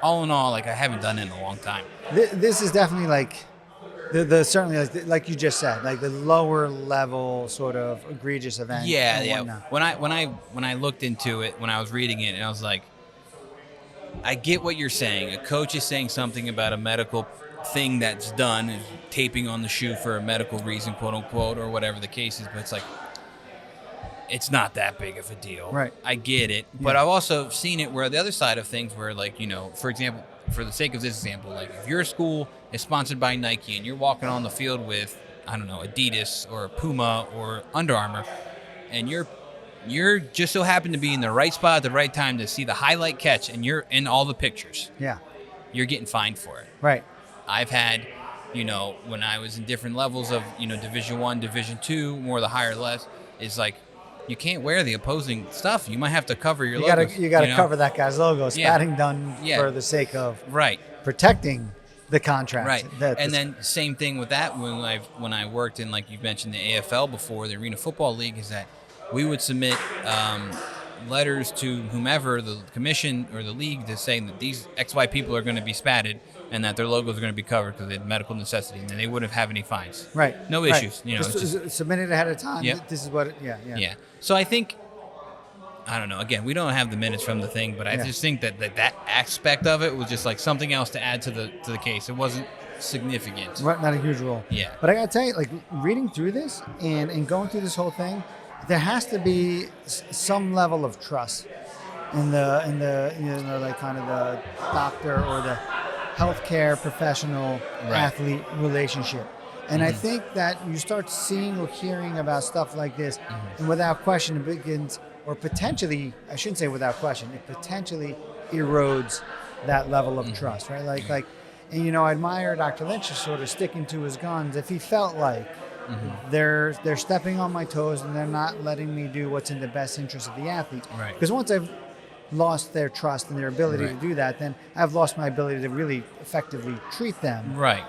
Speaker 1: all in all, I haven't done it in a long time.
Speaker 2: This is definitely the certainly like you just said, the lower level sort of egregious event.
Speaker 1: Yeah. When I looked into it, when I was reading it, and I was like, I get what you're saying. A coach is saying something about a medical thing that's done, is taping on the shoe for a medical reason, quote unquote, or whatever the case is. But it's it's not that big of a deal.
Speaker 2: Right.
Speaker 1: I get it. But I've also seen it where the other side of things where for example, for the sake of this example, if your school is sponsored by Nike and you're walking on the field with, I don't know, Adidas or Puma or Under Armour, and you're just so happen to be in the right spot at the right time to see the highlight catch, and you're in all the pictures.
Speaker 2: Yeah.
Speaker 1: You're getting fined for it.
Speaker 2: Right.
Speaker 1: I've had, when I was in different levels of, Division I, Division II, more the higher, less, is you can't wear the opposing stuff. You might have to cover your logo.
Speaker 2: You got to cover that guy's logo. Spatting done for the sake of
Speaker 1: right
Speaker 2: protecting the contract.
Speaker 1: Right. And then same thing with that when I worked in, like you mentioned, the AFL before, the Arena Football League, is that we would submit letters to whomever, the commission or the league, to saying that these XY people are going to be spatted and that their logos are going to be covered because they had medical necessity, and then they wouldn't have any fines.
Speaker 2: Right.
Speaker 1: No
Speaker 2: right.
Speaker 1: issues. You know,
Speaker 2: just submit it ahead of time.
Speaker 1: Yep.
Speaker 2: This is what. Yeah.
Speaker 1: So I think, I don't know. Again, we don't have the minutes from the thing, but I just think that aspect of it was just like something else to add to the case. It wasn't significant.
Speaker 2: Right, not a huge role.
Speaker 1: Yeah.
Speaker 2: But I gotta tell you, like reading through this and going through this whole thing, there has to be some level of trust in the like kind of the doctor or the healthcare professional athlete relationship. And I think that you start seeing or hearing about stuff like this, and without question, it begins, or potentially, I shouldn't say without question, it potentially erodes that level of trust, right? Like, and I admire Dr. Lynch for sort of sticking to his guns. If he felt like they're stepping on my toes and they're not letting me do what's in the best interest of the athlete,
Speaker 1: Right.
Speaker 2: because once I've lost their trust and their ability to do that, then I've lost my ability to really effectively treat them.
Speaker 1: Right.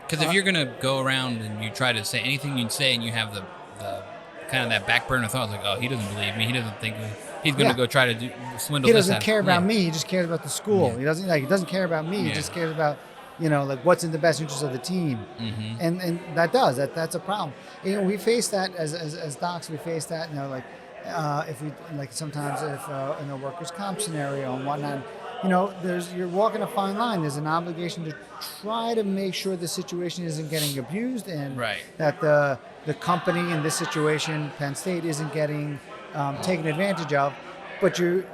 Speaker 1: Because if you're going to go around and you try to say anything you say and you have the kind of that back burner thought, like, oh, he doesn't believe me. He doesn't think he's going to go try to swindle.
Speaker 2: He
Speaker 1: this
Speaker 2: doesn't
Speaker 1: out.
Speaker 2: care about me. He just cares about the school. He doesn't care about me. He just cares about like what's in the best interest of the team. And that's a problem. We face that as docs. We face that. Like. If we like sometimes if in a workers' comp scenario and whatnot, you're walking a fine line. There's an obligation to try to make sure the situation isn't getting abused and that the company in this situation, Penn State, isn't getting taken advantage of. But you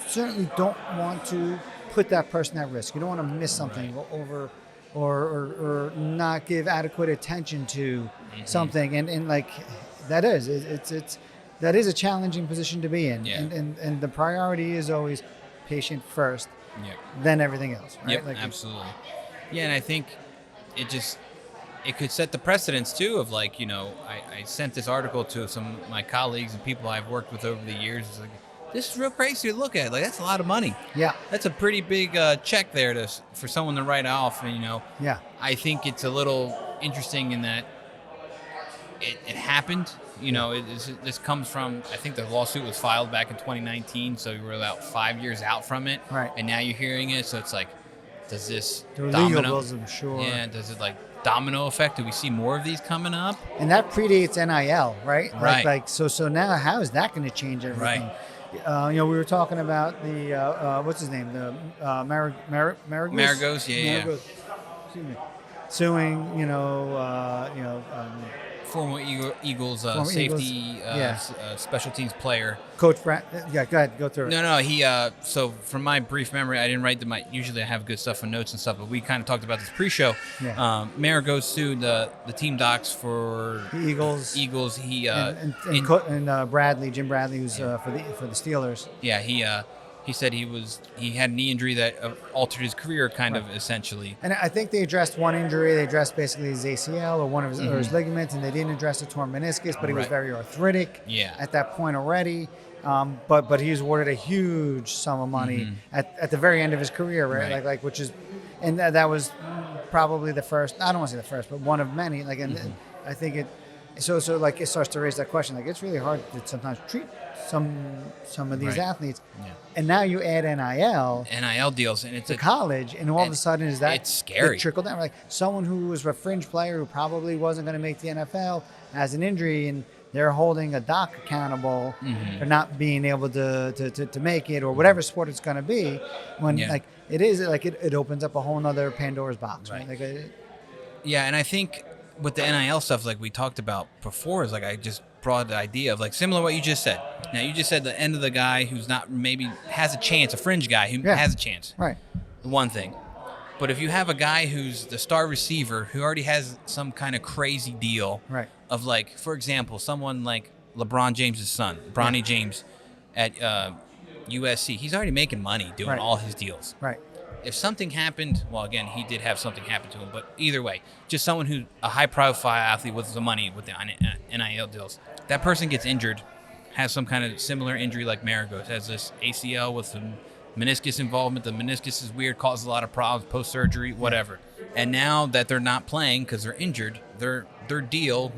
Speaker 2: certainly don't want to put that person at risk. You don't want to miss something over or not give adequate attention to something. And like that is a challenging position to be in.
Speaker 1: Yeah.
Speaker 2: And the priority is always patient first, then everything else. Right?
Speaker 1: Yep, absolutely. Yeah, and I think it could set the precedence too of like, I sent this article to some of my colleagues and people I've worked with over the years. It's like, this is real crazy to look at. Like, that's a lot of money.
Speaker 2: Yeah.
Speaker 1: That's a pretty big check there for someone to write off. And, I think it's a little interesting in that it happened. This comes from, I think the lawsuit was filed back in 2019, so we were about 5 years out from it.
Speaker 2: Right.
Speaker 1: And now you're hearing it, so it's like, does this
Speaker 2: there are
Speaker 1: domino?
Speaker 2: Legal bills, I'm sure.
Speaker 1: Yeah, does it like domino effect? Do we see more of these coming up?
Speaker 2: And that predates NIL, right?
Speaker 1: Right.
Speaker 2: So now how is that going to change everything?
Speaker 1: Right.
Speaker 2: We were talking about the what's his name, the Maragos.
Speaker 1: Maragos, yeah.
Speaker 2: Excuse me. Suing,
Speaker 1: Former Eagles safety special teams player.
Speaker 2: Coach Brad. Yeah, go ahead, go through it.
Speaker 1: No. He. So from my brief memory, I didn't write them. Usually I have good stuff and notes and stuff, but we kind of talked about this pre-show.
Speaker 2: Yeah.
Speaker 1: Maragos sued the team docs for
Speaker 2: the Eagles.
Speaker 1: He
Speaker 2: and Bradley, Jim Bradley, who's for the Steelers.
Speaker 1: Yeah. He said he had a knee injury that altered his career, kind of essentially.
Speaker 2: And I think they addressed one injury. They addressed basically his ACL or one of his, or his ligaments, and they didn't address the torn meniscus. But he was very arthritic at that point already. But he was awarded a huge sum of money at the very end of his career, right? Like which is, and that was probably the first. I don't want to say the first, but one of many. Like, and I think it. So like it starts to raise that question. Like it's really hard to sometimes treat some of these athletes, and now you add NIL
Speaker 1: deals, and it's
Speaker 2: to college, and all of a sudden is that
Speaker 1: it's scary.
Speaker 2: Trickle down, like someone who was a fringe player who probably wasn't going to make the NFL has an injury, and they're holding a doc accountable for not being able to make it, or whatever sport it's going to be. When like it opens up a whole other Pandora's box, right? Like,
Speaker 1: and I think with the NIL stuff, like we talked about before, is like I just brought the idea of like similar to what you just said. Now you just said the end of the guy who's not maybe has a chance, a fringe guy who has a chance.
Speaker 2: Right.
Speaker 1: One thing. But if you have a guy who's the star receiver who already has some kind of crazy deal of like, for example, someone like LeBron James' son, Bronny James at USC, he's already making money doing all his deals.
Speaker 2: Right.
Speaker 1: If something happened, well, again, he did have something happen to him, but either way, just someone who's a high-profile athlete with the money with the NIL deals, that person gets injured, has some kind of similar injury like Maragos, has this ACL with some meniscus involvement. The meniscus is weird, causes a lot of problems post-surgery, whatever. And now that they're not playing because they're injured, their deal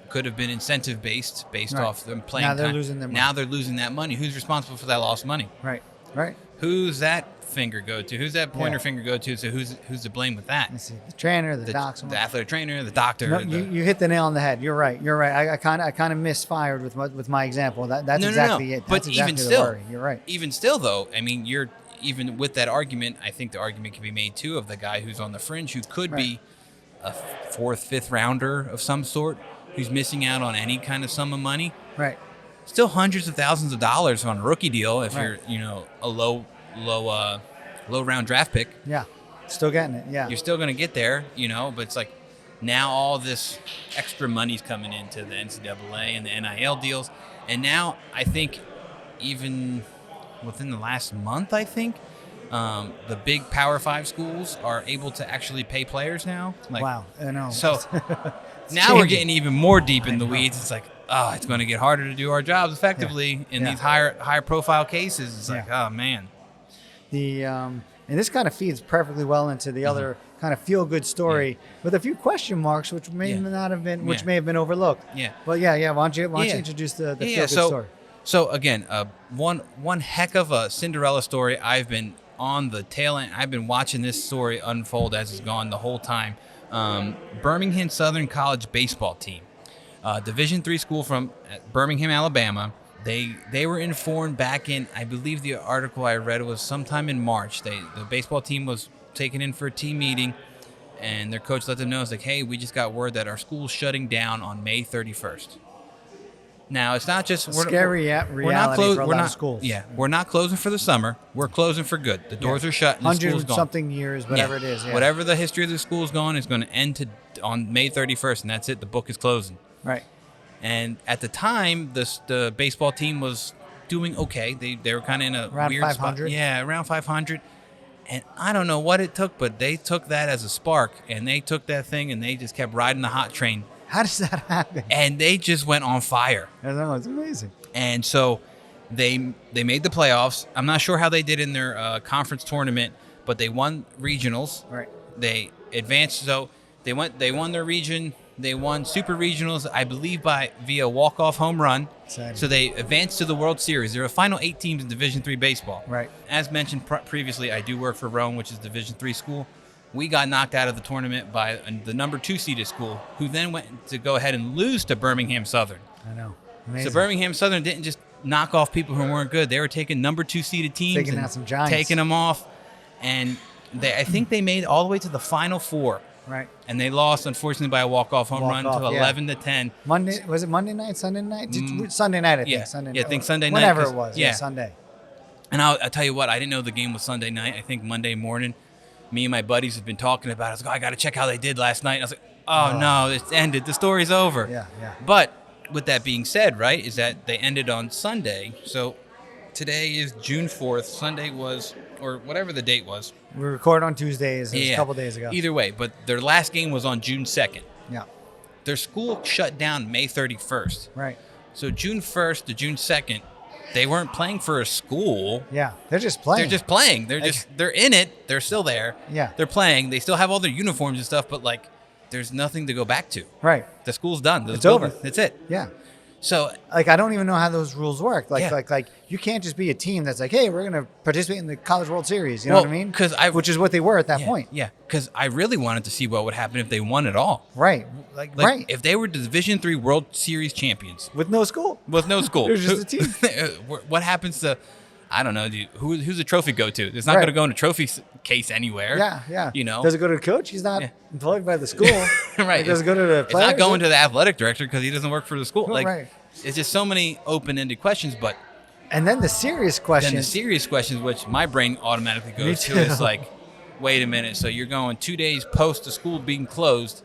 Speaker 1: could have been incentive based
Speaker 2: Right.
Speaker 1: off them playing
Speaker 2: Now they're
Speaker 1: time.
Speaker 2: losing their money.
Speaker 1: Now they're losing that money. Who's responsible for that lost money?
Speaker 2: Right. Right.
Speaker 1: Who's that finger go to? Who's that pointer
Speaker 2: Yeah.
Speaker 1: finger go to? So who's to blame with that?
Speaker 2: Let's see. The trainer, the doc,
Speaker 1: The athletic trainer, the doctor.
Speaker 2: No, you hit the nail on the head. You're right. You're right. I kind of misfired with my example. That's exactly it.
Speaker 1: But
Speaker 2: That's
Speaker 1: even
Speaker 2: exactly
Speaker 1: still,
Speaker 2: the worry. You're right.
Speaker 1: Even still, though, I mean, you're even with that argument. I think the argument can be made too of the guy who's on the fringe, who could be a fourth, fifth rounder of some sort, who's missing out on any kind of sum of money.
Speaker 2: Right.
Speaker 1: Still hundreds of thousands of dollars on a rookie deal if
Speaker 2: Right.
Speaker 1: you're a low round draft pick.
Speaker 2: Yeah. Still getting it. Yeah.
Speaker 1: You're still going to get there, but it's like now all this extra money's coming into the NCAA and the NIL deals. And now I think even within the last month, the big Power 5 schools are able to actually pay players now. Like,
Speaker 2: wow. I know.
Speaker 1: So now
Speaker 2: changing.
Speaker 1: we're getting even more deep in the weeds. It's like, it's going to get harder to do our jobs effectively in these higher profile cases. It's like, oh man.
Speaker 2: And this kind of feeds perfectly well into the other kind of feel good story with a few question marks, which may not have been, may have been overlooked.
Speaker 1: Yeah.
Speaker 2: But Why don't you introduce the feel good story?
Speaker 1: So again, one heck of a Cinderella story. I've been on the tail end. I've been watching this story unfold as it's gone the whole time. Birmingham Southern College baseball team, Division III school from Birmingham, Alabama. They were informed back in, I believe the article I read was sometime in March. The baseball team was taken in for a team meeting, and their coach let them know, it's like, hey, we just got word that our school's shutting down on May 31st. Now, it's not just
Speaker 2: Scary reality for a lot of schools.
Speaker 1: Yeah, we're not closing for the summer. We're closing for good. The doors are shut and the school's gone.
Speaker 2: Something years, whatever it is. Yeah.
Speaker 1: Whatever the history of the school's gone is going to end on May 31st, and that's it. The book is closing.
Speaker 2: Right.
Speaker 1: And at the time, the baseball team was doing okay. They were kind of in a
Speaker 2: around
Speaker 1: weird
Speaker 2: 500.
Speaker 1: spot. Yeah, around 500. And I don't know what it took, but they took that as a spark, and they took that thing, and they just kept riding the hot train.
Speaker 2: How does that happen?
Speaker 1: And they just went on fire.
Speaker 2: I know, it's amazing.
Speaker 1: And so they made the playoffs. I'm not sure how they did in their conference tournament, but they won regionals.
Speaker 2: Right.
Speaker 1: They advanced. So they won their region. They won super regionals, I believe, via walk-off home run.
Speaker 2: Exciting.
Speaker 1: So they advanced to the World Series. There are final 8 teams in Division III baseball.
Speaker 2: Right.
Speaker 1: As mentioned previously, I do work for Rome, which is Division III school. We got knocked out of the tournament by the number 2 seeded school, who then went to go ahead and lose to Birmingham Southern.
Speaker 2: I know. Amazing.
Speaker 1: So Birmingham Southern didn't just knock off people who weren't good. They were taking number 2 seeded teams
Speaker 2: Taking
Speaker 1: and
Speaker 2: out some giants.
Speaker 1: taking them off. And I think they made all the way to the Final Four.
Speaker 2: Right.
Speaker 1: And they lost, unfortunately, by a walk-off home run to 11-10.
Speaker 2: Was it Monday night, Sunday night? Sunday night, I think.
Speaker 1: Yeah.
Speaker 2: Sunday
Speaker 1: Yeah, I think Sunday night.
Speaker 2: Whenever it was. Yeah, Sunday.
Speaker 1: And I'll tell you what, I didn't know the game was Sunday night. I think Monday morning, me and my buddies have been talking about it. I was like, I got to check how they did last night. And I was like, oh, no, it's ended. The story's over.
Speaker 2: Yeah.
Speaker 1: But with that being said, right, is that they ended on Sunday. So today is June 4th. Sunday was, or whatever the date was.
Speaker 2: We record on Tuesdays. It was a couple days ago.
Speaker 1: Either way, but their last game was on June 2nd.
Speaker 2: Yeah.
Speaker 1: Their school shut down May 31st.
Speaker 2: Right.
Speaker 1: So June 1st to June 2nd, they weren't playing for a school.
Speaker 2: Yeah. They're just playing.
Speaker 1: They're just playing. They're in it. They're still there.
Speaker 2: Yeah.
Speaker 1: They're playing. They still have all their uniforms and stuff, but like there's nothing to go back to.
Speaker 2: Right.
Speaker 1: The school's done.
Speaker 2: It's over.
Speaker 1: That's it.
Speaker 2: Yeah.
Speaker 1: So
Speaker 2: like I don't even know how those rules work. Like you can't just be a team that's like, hey, we're gonna participate in the College World Series. You know what I mean? Which is what they were at that point.
Speaker 1: Yeah. Because I really wanted to see what would happen if they won it all.
Speaker 2: Right. Right.
Speaker 1: If they were the Division III World Series champions
Speaker 2: with no school.
Speaker 1: With no school.
Speaker 2: They're just a team.
Speaker 1: What happens to? I don't know, dude. Who's the trophy go to? It's not going to go in a trophy case anywhere.
Speaker 2: Yeah.
Speaker 1: You know,
Speaker 2: does it go to the coach? He's not employed by the school.
Speaker 1: Right.
Speaker 2: Does it go to the players?
Speaker 1: It's not going to the athletic director because he doesn't work for the school.
Speaker 2: Right.
Speaker 1: It's just so many open-ended questions, but.
Speaker 2: And then the serious questions.
Speaker 1: Which my brain automatically goes to, is like, wait a minute. So you're going 2 days post the school being closed.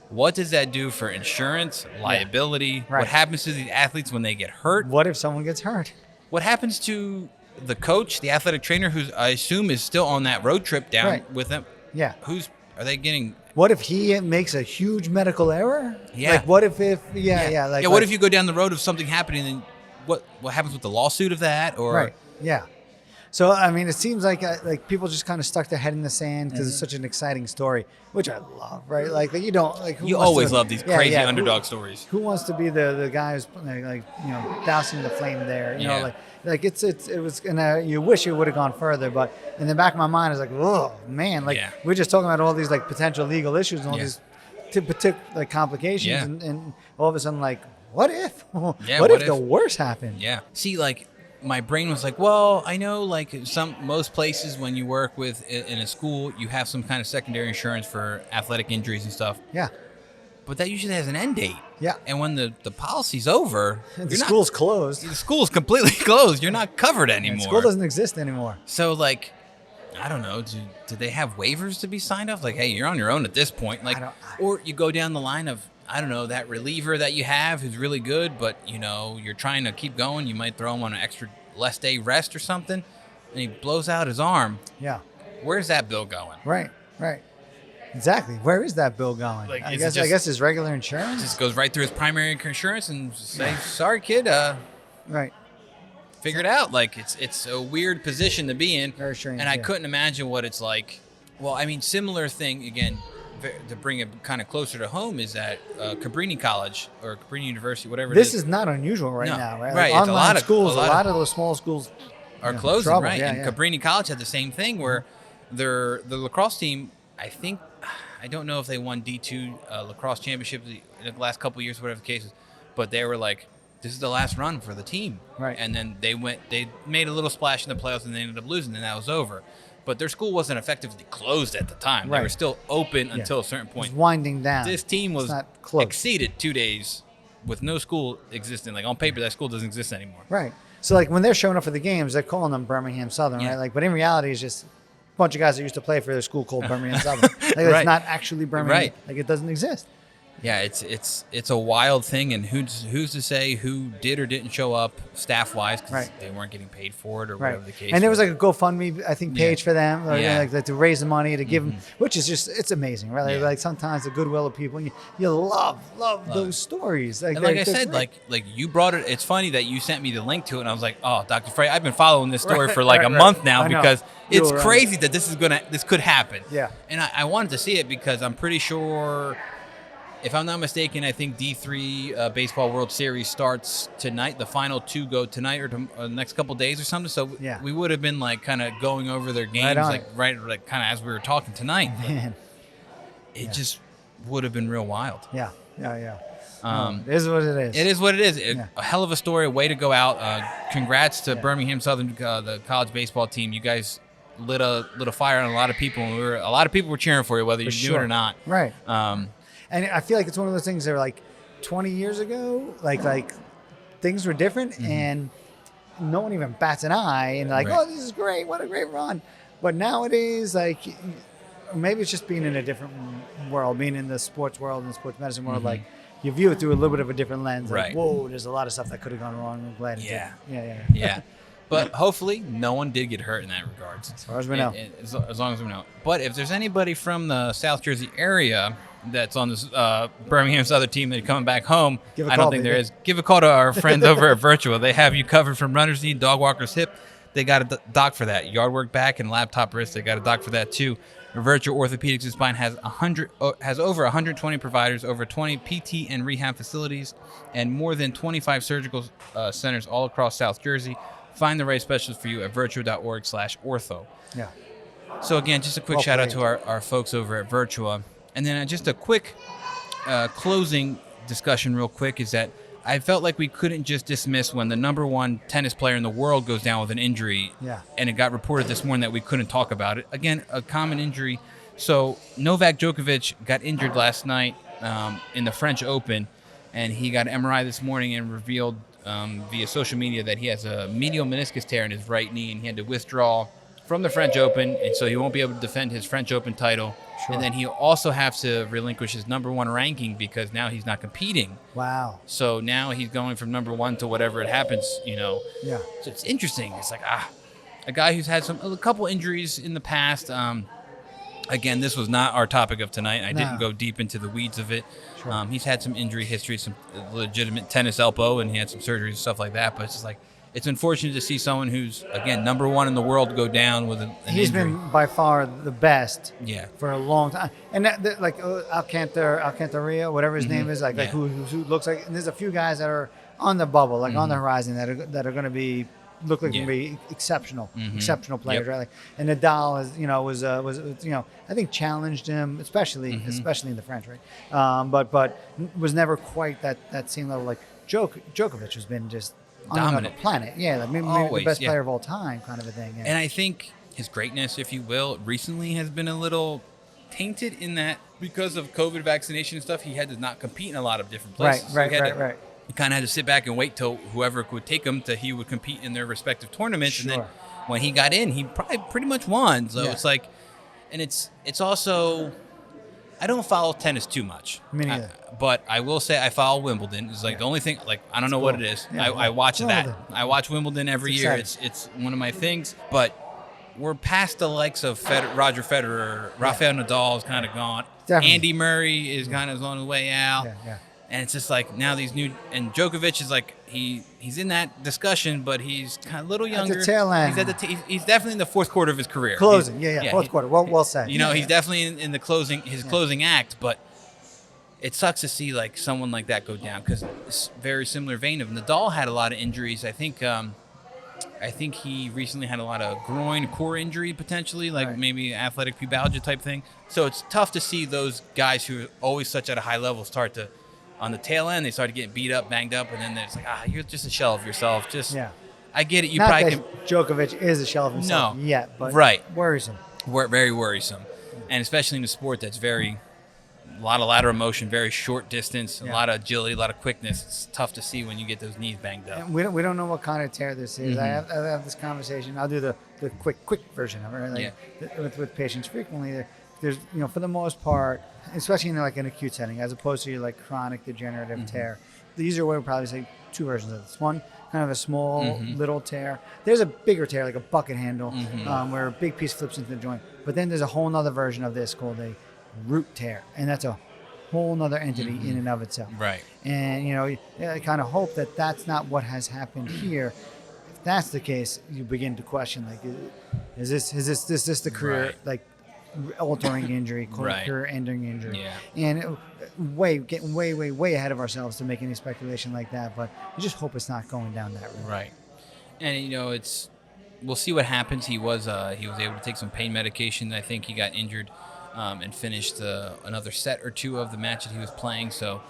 Speaker 1: What does that do for insurance, liability?
Speaker 2: Right.
Speaker 1: What happens to these athletes when they get hurt?
Speaker 2: What if someone gets hurt?
Speaker 1: What happens to the coach, the athletic trainer, who I assume is still on that road trip down with them?
Speaker 2: Yeah.
Speaker 1: Are they getting?
Speaker 2: What if he makes a huge medical error?
Speaker 1: Yeah.
Speaker 2: Like what if
Speaker 1: what if you go down the road of something happening and what happens with the lawsuit of that? Or
Speaker 2: right. Yeah. So I mean, it seems like people just kind of stuck their head in the sand because it's such an exciting story, which I love, right? Like you don't like. Who
Speaker 1: You
Speaker 2: wants
Speaker 1: always
Speaker 2: to-
Speaker 1: love these
Speaker 2: yeah,
Speaker 1: crazy
Speaker 2: yeah,
Speaker 1: underdog stories.
Speaker 2: Who wants to be the guy who's like dousing the flame there? You
Speaker 1: Yeah.
Speaker 2: know, like it was, and you wish it would have gone further, but in the back of my mind, it's like, oh man, like
Speaker 1: Yeah.
Speaker 2: we're just talking about all these like potential legal issues and all
Speaker 1: Yeah.
Speaker 2: these particular like complications,
Speaker 1: Yeah.
Speaker 2: and all of a sudden, like, what if?
Speaker 1: Yeah,
Speaker 2: what
Speaker 1: what
Speaker 2: if the
Speaker 1: if?
Speaker 2: worst happened?
Speaker 1: Yeah. See, like, my brain was like, well, I know, like, most places when you work with in a school, you have some kind of secondary insurance for athletic injuries and stuff.
Speaker 2: Yeah.
Speaker 1: But that usually has an end date.
Speaker 2: Yeah.
Speaker 1: And when the policy's over,
Speaker 2: The
Speaker 1: you're not-
Speaker 2: school's closed.
Speaker 1: the school's completely closed. You're not covered anymore.
Speaker 2: School doesn't exist anymore.
Speaker 1: So, like, I don't know. Do they have waivers to be signed off? Like, hey, you're on your own at this point. Like, or you go down the line of, I don't know, that reliever that you have who's really good, but you're trying to keep going. You might throw him on an extra less day rest or something, and he blows out his arm.
Speaker 2: Yeah.
Speaker 1: Where's that bill going?
Speaker 2: Right. Exactly. Where is that bill going?
Speaker 1: Like,
Speaker 2: I
Speaker 1: is it
Speaker 2: guess
Speaker 1: just-
Speaker 2: his regular insurance.
Speaker 1: Just goes right through his primary insurance and say, sorry, kid,
Speaker 2: Right.
Speaker 1: figure it out. Like, it's a weird position to be in.
Speaker 2: Very strange,
Speaker 1: And I
Speaker 2: yeah.
Speaker 1: couldn't imagine what it's like. Well, I mean, similar thing, again, to bring it kind of closer to home, is that Cabrini College or Cabrini University, whatever
Speaker 2: This
Speaker 1: it is,
Speaker 2: is not unusual right
Speaker 1: No.
Speaker 2: now, right?
Speaker 1: Right,
Speaker 2: Like
Speaker 1: it's a
Speaker 2: online
Speaker 1: lot of-
Speaker 2: schools,
Speaker 1: a lot of-
Speaker 2: those small schools
Speaker 1: are
Speaker 2: yeah,
Speaker 1: closing,
Speaker 2: trouble.
Speaker 1: right?
Speaker 2: Yeah,
Speaker 1: And
Speaker 2: yeah.
Speaker 1: Cabrini College had the same thing where the lacrosse team, I don't know if they won D2 lacrosse championship in the last couple of years, whatever the case is, but they were like, this is the last run for the team.
Speaker 2: Right.
Speaker 1: And then they made a little splash in the playoffs and they ended up losing, and that was over. But their school wasn't effectively closed at the time. They
Speaker 2: Right.
Speaker 1: were still open until a certain
Speaker 2: It's
Speaker 1: point.
Speaker 2: winding down.
Speaker 1: This team
Speaker 2: It's
Speaker 1: was
Speaker 2: not closed.
Speaker 1: exceeded 2 days with no school existing. Like, on paper, that school doesn't exist anymore.
Speaker 2: Right. So like when they're showing up for the games, they're calling them Birmingham Southern,
Speaker 1: Yeah.
Speaker 2: right? Like, but in reality, it's just a bunch of guys that used to play for their school called Birmingham Southern. Like,
Speaker 1: Right.
Speaker 2: it's not actually Birmingham.
Speaker 1: Right.
Speaker 2: Like, it doesn't exist.
Speaker 1: Yeah, it's a wild thing, and who's to say who did or didn't show up staff wise because
Speaker 2: Right.
Speaker 1: they weren't getting paid for it or
Speaker 2: Right.
Speaker 1: whatever the case.
Speaker 2: And there was like a GoFundMe, I think, page
Speaker 1: Yeah.
Speaker 2: for them, or,
Speaker 1: Yeah.
Speaker 2: like to raise the money to give them, which is just, it's amazing, right?
Speaker 1: Yeah.
Speaker 2: Like sometimes the goodwill of people, you love those stories.
Speaker 1: And like I
Speaker 2: they're
Speaker 1: said,
Speaker 2: great.
Speaker 1: like you brought it. It's funny that you sent me the link to it, and I was like, "Oh, Dr. Frey, I've been following this story
Speaker 2: Right,
Speaker 1: for like
Speaker 2: right,
Speaker 1: a
Speaker 2: right.
Speaker 1: month now
Speaker 2: I know.
Speaker 1: because
Speaker 2: You
Speaker 1: it's
Speaker 2: were on
Speaker 1: crazy that this could happen."
Speaker 2: Yeah.
Speaker 1: And I wanted to see it because I'm pretty sure, if I'm not mistaken, I think D3 Baseball World Series starts tonight. The final two go tonight or the next couple days or something. So
Speaker 2: Yeah.
Speaker 1: we would have been like kind of going over their games,
Speaker 2: on
Speaker 1: like kind of as we were talking tonight. But
Speaker 2: Man.
Speaker 1: it just would have been real wild.
Speaker 2: Yeah.
Speaker 1: Um,
Speaker 2: It is what it is.
Speaker 1: It is what it is.
Speaker 2: Yeah.
Speaker 1: A hell of a story. Way to go out. Congrats to Birmingham Southern, the college baseball team. You guys lit a fire on a lot of people. And a lot of people were cheering for you, whether you knew it or not.
Speaker 2: Right.
Speaker 1: Um,
Speaker 2: And I feel like it's one of those things that were like 20 years ago, like things were different and no one even bats an eye and like,
Speaker 1: Right.
Speaker 2: oh, this is great. What a great run. But nowadays, like, maybe it's just being in a different world, being in the sports world and the sports medicine world, like you view it through a little bit of a different lens. Like,
Speaker 1: Right.
Speaker 2: whoa, there's a lot of stuff that could have gone wrong. I'm glad it
Speaker 1: Yeah.
Speaker 2: didn't. Yeah.
Speaker 1: yeah. But hopefully no one did get hurt in that regards.
Speaker 2: As far as we know.
Speaker 1: As long as we know. But if there's anybody from the South Jersey area that's on this Birmingham Southern team that's coming back home,
Speaker 2: Give a
Speaker 1: I
Speaker 2: call,
Speaker 1: don't think there
Speaker 2: baby.
Speaker 1: is. Give a call to our friends over at Virtua. They have you covered from runner's knee, dog walker's hip. They got a doc for that. Yard work back and laptop wrist. They got a doc for that too. Virtua Orthopedics and Spine has over 120 providers, over 20 PT and rehab facilities, and more than 25 surgical centers all across South Jersey. Find the right specialist for you at virtua.org/ortho.
Speaker 2: Yeah.
Speaker 1: So again, just a quick
Speaker 2: Well
Speaker 1: shout out
Speaker 2: played.
Speaker 1: to our folks over at Virtua. And then just a quick closing discussion real quick is that I felt like we couldn't just dismiss when the number one tennis player in the world goes down with an injury.
Speaker 2: Yeah.
Speaker 1: And it got reported this morning that we couldn't talk about it. Again, a common injury. So Novak Djokovic got injured last night in the French Open, and he got an MRI this morning and revealed via social media that he has a medial meniscus tear in his right knee, and he had to withdraw from the French Open, and so he won't be able to defend his French Open title.
Speaker 2: Sure.
Speaker 1: And then he'll also have to relinquish his number one ranking because now he's not competing.
Speaker 2: Wow.
Speaker 1: So now he's going from number one to whatever it happens,
Speaker 2: Yeah.
Speaker 1: So it's interesting. It's like, a guy who's had a couple injuries in the past. Again, this was not our topic of tonight. I didn't go deep into the weeds of it.
Speaker 2: Sure.
Speaker 1: He's had some injury history, some legitimate tennis elbow, and he had some surgeries and stuff like that. But it's just like, it's unfortunate to see someone who's, again, number one in the world go down with an
Speaker 2: He's
Speaker 1: injury.
Speaker 2: been by far the best.
Speaker 1: Yeah.
Speaker 2: For a long time, and like Alcantara, whatever his name is, like who looks like. And there's a few guys that are on the bubble, like on the horizon, that are going to be look like going to be exceptional players, right? Like, and Nadal is was I think challenged him, especially in the French, right? But was never quite that same level. Like Djokovic has been just on
Speaker 1: dominant
Speaker 2: another planet, like maybe the best player of all time, kind of a thing. Yeah.
Speaker 1: And I think his greatness, if you will, recently has been a little tainted in that because of COVID vaccination and stuff, he had to not compete in a lot of different places.
Speaker 2: Right.
Speaker 1: He kind of had to sit back and wait till whoever would take him he would compete in their respective tournaments.
Speaker 2: Sure.
Speaker 1: And then when he got in, he probably pretty much won. So it's like, and it's also, I don't follow tennis too much.
Speaker 2: Me neither.
Speaker 1: But I will say I follow Wimbledon. It's like the only thing, like, I don't know what it is.
Speaker 2: Yeah,
Speaker 1: I watch
Speaker 2: Wimbledon.
Speaker 1: that. I watch Wimbledon every year. It's one of my things. But we're past the likes of Roger Federer. Rafael Nadal is kind of gone.
Speaker 2: Definitely.
Speaker 1: Andy Murray is kind of on his way out.
Speaker 2: Yeah.
Speaker 1: And it's just like now these new, and Djokovic is like he's in that discussion, but he's kind of a little younger.
Speaker 2: At the tail end.
Speaker 1: He's definitely in the fourth quarter of his career.
Speaker 2: Closing, fourth quarter. Well said.
Speaker 1: He's definitely in the closing act, but it sucks to see like someone like that go down because it's very similar vein of Nadal had a lot of injuries. I think he recently had a lot of groin core injury potentially, like maybe athletic pubalgia type thing. So it's tough to see those guys who are always such at a high level start to, on the tail end, they started getting beat up, banged up, and then it's like, you're just a shell of yourself. I get it. You
Speaker 2: Not
Speaker 1: probably
Speaker 2: that Djokovic is a shell of himself yet, but worrisome.
Speaker 1: Very worrisome, and especially in a sport that's a lot of lateral motion, very short distance, a lot of agility, a lot of quickness. It's tough to see when you get those knees banged up.
Speaker 2: And we don't know what kind of tear this is. I have this conversation. I'll do the quick version of it. With patients frequently. There's for the most part, especially in like an acute setting, as opposed to your like chronic degenerative tear. These are where we'll probably say two versions of this. One, kind of a small little tear. There's a bigger tear, like a bucket handle, where a big piece flips into the joint. But then there's a whole other version of this called a root tear, and that's a whole nother entity in and of itself.
Speaker 1: Right.
Speaker 2: And I kind of hope that that's not what has happened here. If that's the case, you begin to question like, is this the career like altering injury, career ending injury? And getting way ahead of ourselves to make any speculation like that. But I just hope it's not going down that route.
Speaker 1: Right. And we'll see what happens. He was able to take some pain medication. I think he got injured and finished another set or two of the match that he was playing. So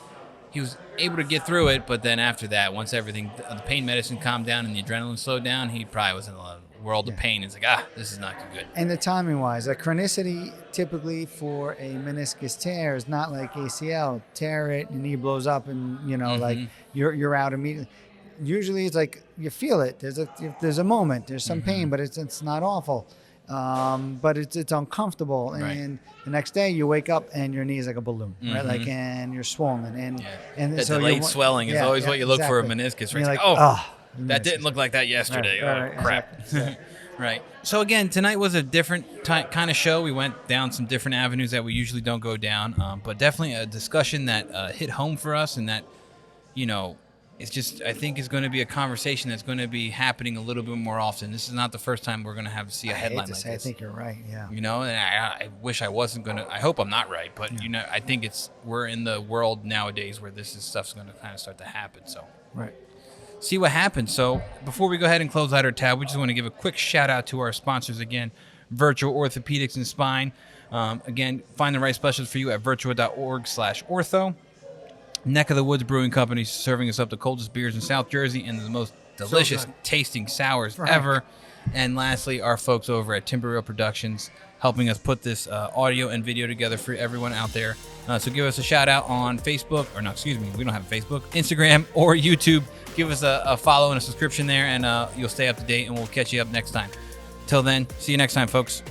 Speaker 1: he was able to get through it. But then after that, once the pain medicine calmed down and the adrenaline slowed down, he probably was in a world of pain. It's like, this is not good.
Speaker 2: And the timing wise, like chronicity typically for a meniscus tear is not like ACL. Tear it, your knee blows up, and like you're out immediately. Usually it's like you feel it. There's a moment. There's some pain, but it's not awful. But it's uncomfortable, and the next day you wake up and your knee is like a balloon, right? Like, and you're swollen, and
Speaker 1: the
Speaker 2: so
Speaker 1: delayed swelling is always what you look for a meniscus. Right? It's like, that didn't look like that yesterday.
Speaker 2: Right,
Speaker 1: crap.
Speaker 2: Exactly.
Speaker 1: Right. So again, tonight was a different kind of show. We went down some different avenues that we usually don't go down, but definitely a discussion that hit home for us, and that it's just, I think, is going to be a conversation that's going to be happening a little bit more often. This is not the first time we're going to have to see a headline like this.
Speaker 2: I think you're right. Yeah.
Speaker 1: And I wish I wasn't going to. I hope I'm not right, but I think we're in the world nowadays where stuff's going to kind of start to happen. So.
Speaker 2: Right.
Speaker 1: See what happens. So before we go ahead and close out our tab, we just want to give a quick shout out to our sponsors again, Virtual Orthopedics and Spine. Again, find the right specialist for you at virtua.org/ortho. Neck of the Woods Brewing Company, serving us up the coldest beers in South Jersey and the most delicious tasting sours ever. And lastly, our folks over at Timber Reel Productions, helping us put this audio and video together for everyone out there. So give us a shout out on Facebook, we don't have a Facebook, Instagram or YouTube. Give us a follow and a subscription there, and you'll stay up to date, and we'll catch you up next time. Till then, see you next time, folks.